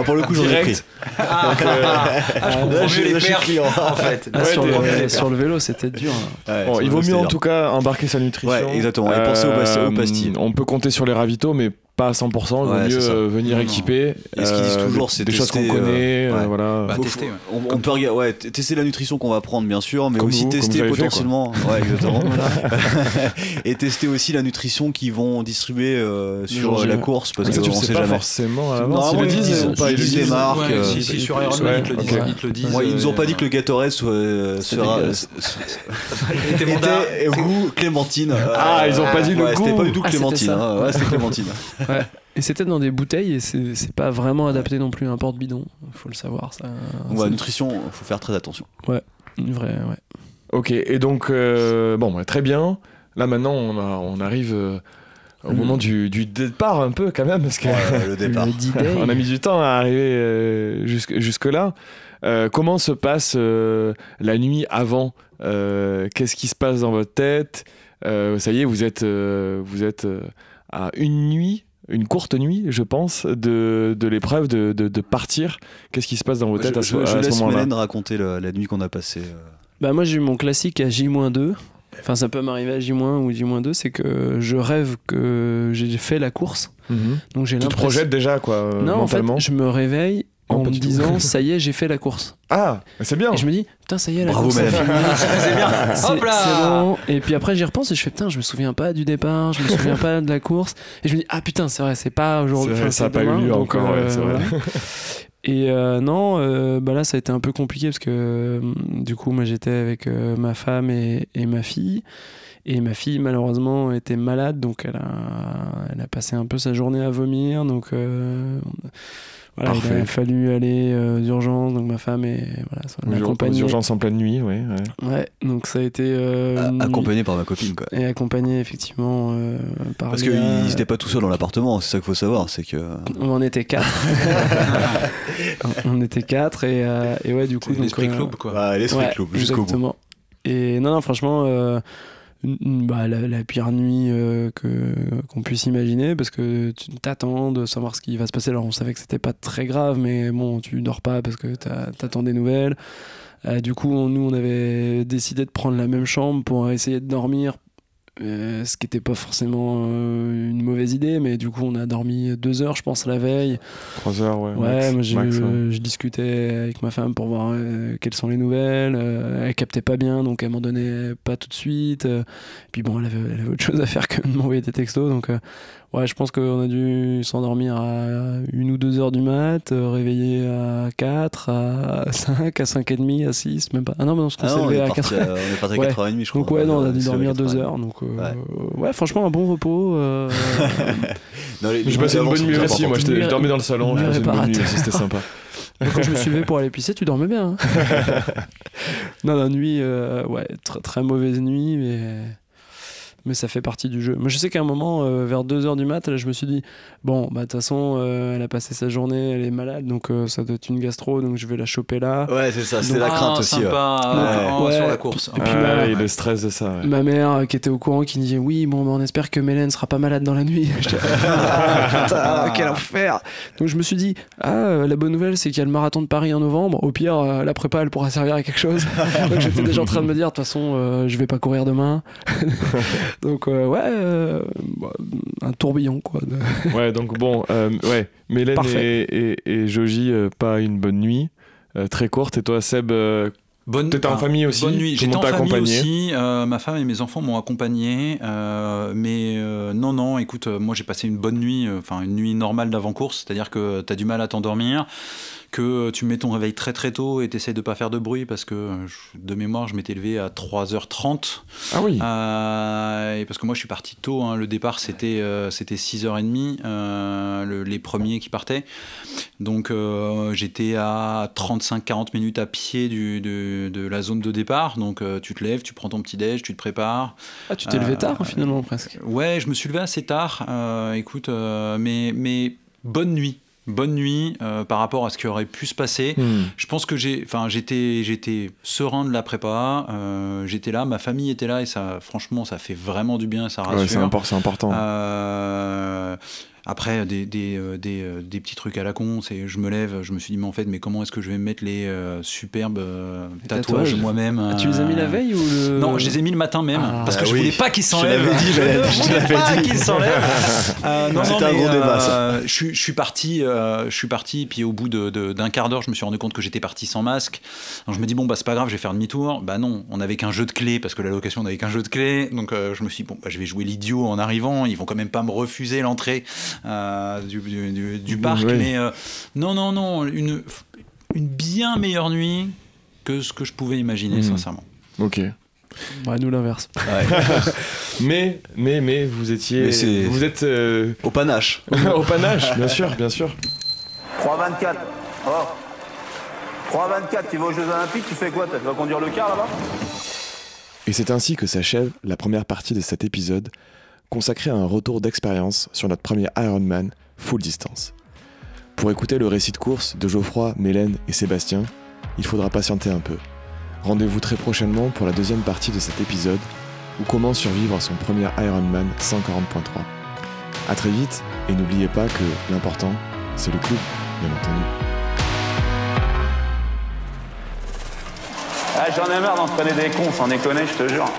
Pour le coup, j'en ai pris. Je comprends mieux les perfs, en fait. Sur le vélo, c'était dur. Il vaut mieux en tout cas embarquer sa nutrition. Ouais, exactement. Et penser aux pastilles. On peut compter sur les ravitaux, mais pas à 100%. Il vaut mieux venir équipé. Et ce qu'ils disent toujours, c'est des choses qu'on connaît. Voilà. Tester. On peut tester la nutrition qu'on va prendre, bien sûr, mais aussi tester potentiellement. Ouais, exactement. Et tester aussi la nutrition qu'ils vont distribuer sur la course, parce que tu on sais sait pas jamais forcément. Ils disent les marques. Si sur Ironman ils te le disent. Ils nous ont pas dit que le Gatorade sera était au goût clémentine. Ils ont pas dit le goût. C'était pas du tout clémentine. C'était clémentine. Ouais. Et c'était dans des bouteilles et c'est pas vraiment adapté non plus à un porte-bidon, faut le savoir ça. La nutrition, faut faire très attention. Ouais, une vraie, ouais. Ok, et donc très bien. Là maintenant on arrive au moment du départ un peu quand même, parce que le départ. On a mis du temps à arriver jusque là. Comment se passe la nuit avant? Qu'est-ce qui se passe dans votre tête? Ça y est, vous êtes à une courte nuit, je pense, de l'épreuve de partir. Qu'est-ce qui se passe dans vos têtes à ce moment-là? Je laisse Mélène raconter la nuit qu'on a passée. Moi j'ai eu mon classique à J-2. Enfin, ça peut m'arriver à J- ou J-2, c'est que je rêve que j'ai fait la course. Donc j'ai tu te projettes déjà, quoi, non, mentalement. En fait, je me réveille en me disant ça y est, j'ai fait la course. Ah, c'est bien. Et je me dis putain, ça y est, la bravo, course c'est fini. C'est bien. Hop là. C'est bon. Et puis après j'y repense et je fais putain, je me souviens pas du départ, je me souviens pas de la course. Et je me dis ah putain, c'est vrai, c'est pas aujourd'hui. Ça a pas eu lieu encore. C'est vrai. Et là ça a été un peu compliqué parce que du coup moi j'étais avec ma femme et ma fille. Et ma fille malheureusement était malade, donc elle a passé un peu sa journée à vomir, donc il a fallu aller aux urgences, donc ma femme l'accompagner. Aux urgences en pleine nuit, ouais. Ouais, donc ça a été accompagné par ma copine, quoi. Et accompagné effectivement par. Parce qu'ils n'étaient pas tout seuls dans l'appartement, c'est ça qu'il faut savoir, c'est que. On était 4. On était 4 et ouais, du coup. L'esprit club, quoi. L'esprit club, jusqu'au bout. Exactement. Et non, franchement. La pire nuit qu'on puisse imaginer, parce que tu t'attends de savoir ce qui va se passer. Alors on savait que c'était pas très grave, mais bon, tu dors pas parce que t'attends des nouvelles. Du coup on avait décidé de prendre la même chambre pour essayer de dormir, ce qui était pas forcément une mauvaise idée, mais du coup on a dormi 2 heures, je pense, la veille. 3 heures, ouais. Ouais, moi je discutais avec ma femme pour voir quelles sont les nouvelles. Elle captait pas bien, donc elle m'en donnait pas tout de suite. Puis bon, elle avait autre chose à faire que de m'envoyer des textos, donc ouais, je pense qu'on a dû s'endormir à 1 ou 2 heures du mat, réveiller à 4, à 5, à 5h30, à 6, même pas. Ah non, mais on s'est levé à 4h. On est parti à 4h30, je crois. Donc ouais, non, on a dû dormir 2 heures. Donc ouais, franchement, un bon repos. Je passais une bonne nuit aussi, moi je dormais dans le salon, je passais une bonne nuit aussi, c'était sympa. Quand je me suis levé pour aller pisser, tu dormais bien. Non, la nuit, ouais, très, très mauvaise nuit, mais ça fait partie du jeu. Moi, je sais qu'à un moment, vers 2h du mat, là, je me suis dit, bon, bah de toute façon, elle a passé sa journée, elle est malade, donc ça doit être une gastro, donc je vais la choper là. Ouais, c'est ça, c'est la crainte aussi. Sympa, sur la course. Et puis, et le stress de ça. Ouais. Ma mère qui était au courant, qui me disait, oui, bon, bah, on espère que Mélène sera pas malade dans la nuit. Putain, quel enfer. Donc je me suis dit, la bonne nouvelle, c'est qu'il y a le marathon de Paris en novembre. Au pire, la prépa, elle pourra servir à quelque chose. Donc j'étais déjà en train de me dire, de toute façon, je vais pas courir demain. Donc un tourbillon quoi. Ouais, donc bon, Mélène et Joji, pas une bonne nuit, très courte. Et toi, Seb, t'étais en famille aussi. Bonne nuit. J'étais en famille aussi. Ma femme et mes enfants m'ont accompagné, mais non. Écoute, moi j'ai passé une bonne nuit, une nuit normale d'avant-course, c'est-à-dire que t'as du mal à t'endormir, que tu mets ton réveil très très tôt et t'essayes de pas faire de bruit parce que de mémoire je m'étais levé à 3h30. Ah oui. Et parce que moi je suis parti tôt, hein. Le départ c'était 6h30, les premiers qui partaient. Donc j'étais à 35-40 minutes à pied de la zone de départ. Donc tu te lèves, tu prends ton petit déj, tu te prépares. Ah, tu t'es levé tard finalement presque. Ouais, je me suis levé assez tard. Écoute, mais bonne nuit. Bonne nuit par rapport à ce qui aurait pu se passer. Je pense que j'étais serein de la prépa. J'étais là, ma famille était là et ça, franchement, ça fait vraiment du bien, ça rassure. Ouais, c'est important. Après, des petits trucs à la con, c'est je me lève, je me suis dit, mais comment est-ce que je vais me mettre les superbes tatouages moi-même Tu les as mis la veille ou Non, je les ai mis le matin même, parce que je voulais pas qu'ils s'enlèvent. Je l'avais dit, je voulais pas qu'ils s'enlèvent. C'était un gros débat, ça. Je suis parti, puis au bout d'un quart d'heure, je me suis rendu compte que j'étais parti sans masque. Donc je me dis, c'est pas grave, je vais faire demi-tour. Bah non, on n'avait qu'un jeu de clés, parce que la location n'avait qu'un jeu de clés. Donc je me suis dit, je vais jouer l'idiot en arrivant, ils vont quand même pas me refuser l'entrée du parc. Oui. Mais non, une bien meilleure nuit que ce que je pouvais imaginer, sincèrement. Ok. Ouais, nous l'inverse. Ouais. mais vous étiez... vous êtes... Au panache. Au panache, bien sûr. 3,24. Oh. 3,24, tu vas aux Jeux Olympiques, tu fais quoi? Tu vas conduire le car là-bas? Et c'est ainsi que s'achève la première partie de cet épisode, consacré à un retour d'expérience sur notre premier Ironman full distance. Pour écouter le récit de course de Geoffroy, Mélène et Sébastien, il faudra patienter un peu. Rendez-vous très prochainement pour la deuxième partie de cet épisode, ou comment survivre à son premier Ironman 140.3. À très vite, et n'oubliez pas que l'important, c'est le club, bien entendu. J'en ai marre d'entraîner des cons, sans déconner, je te jure.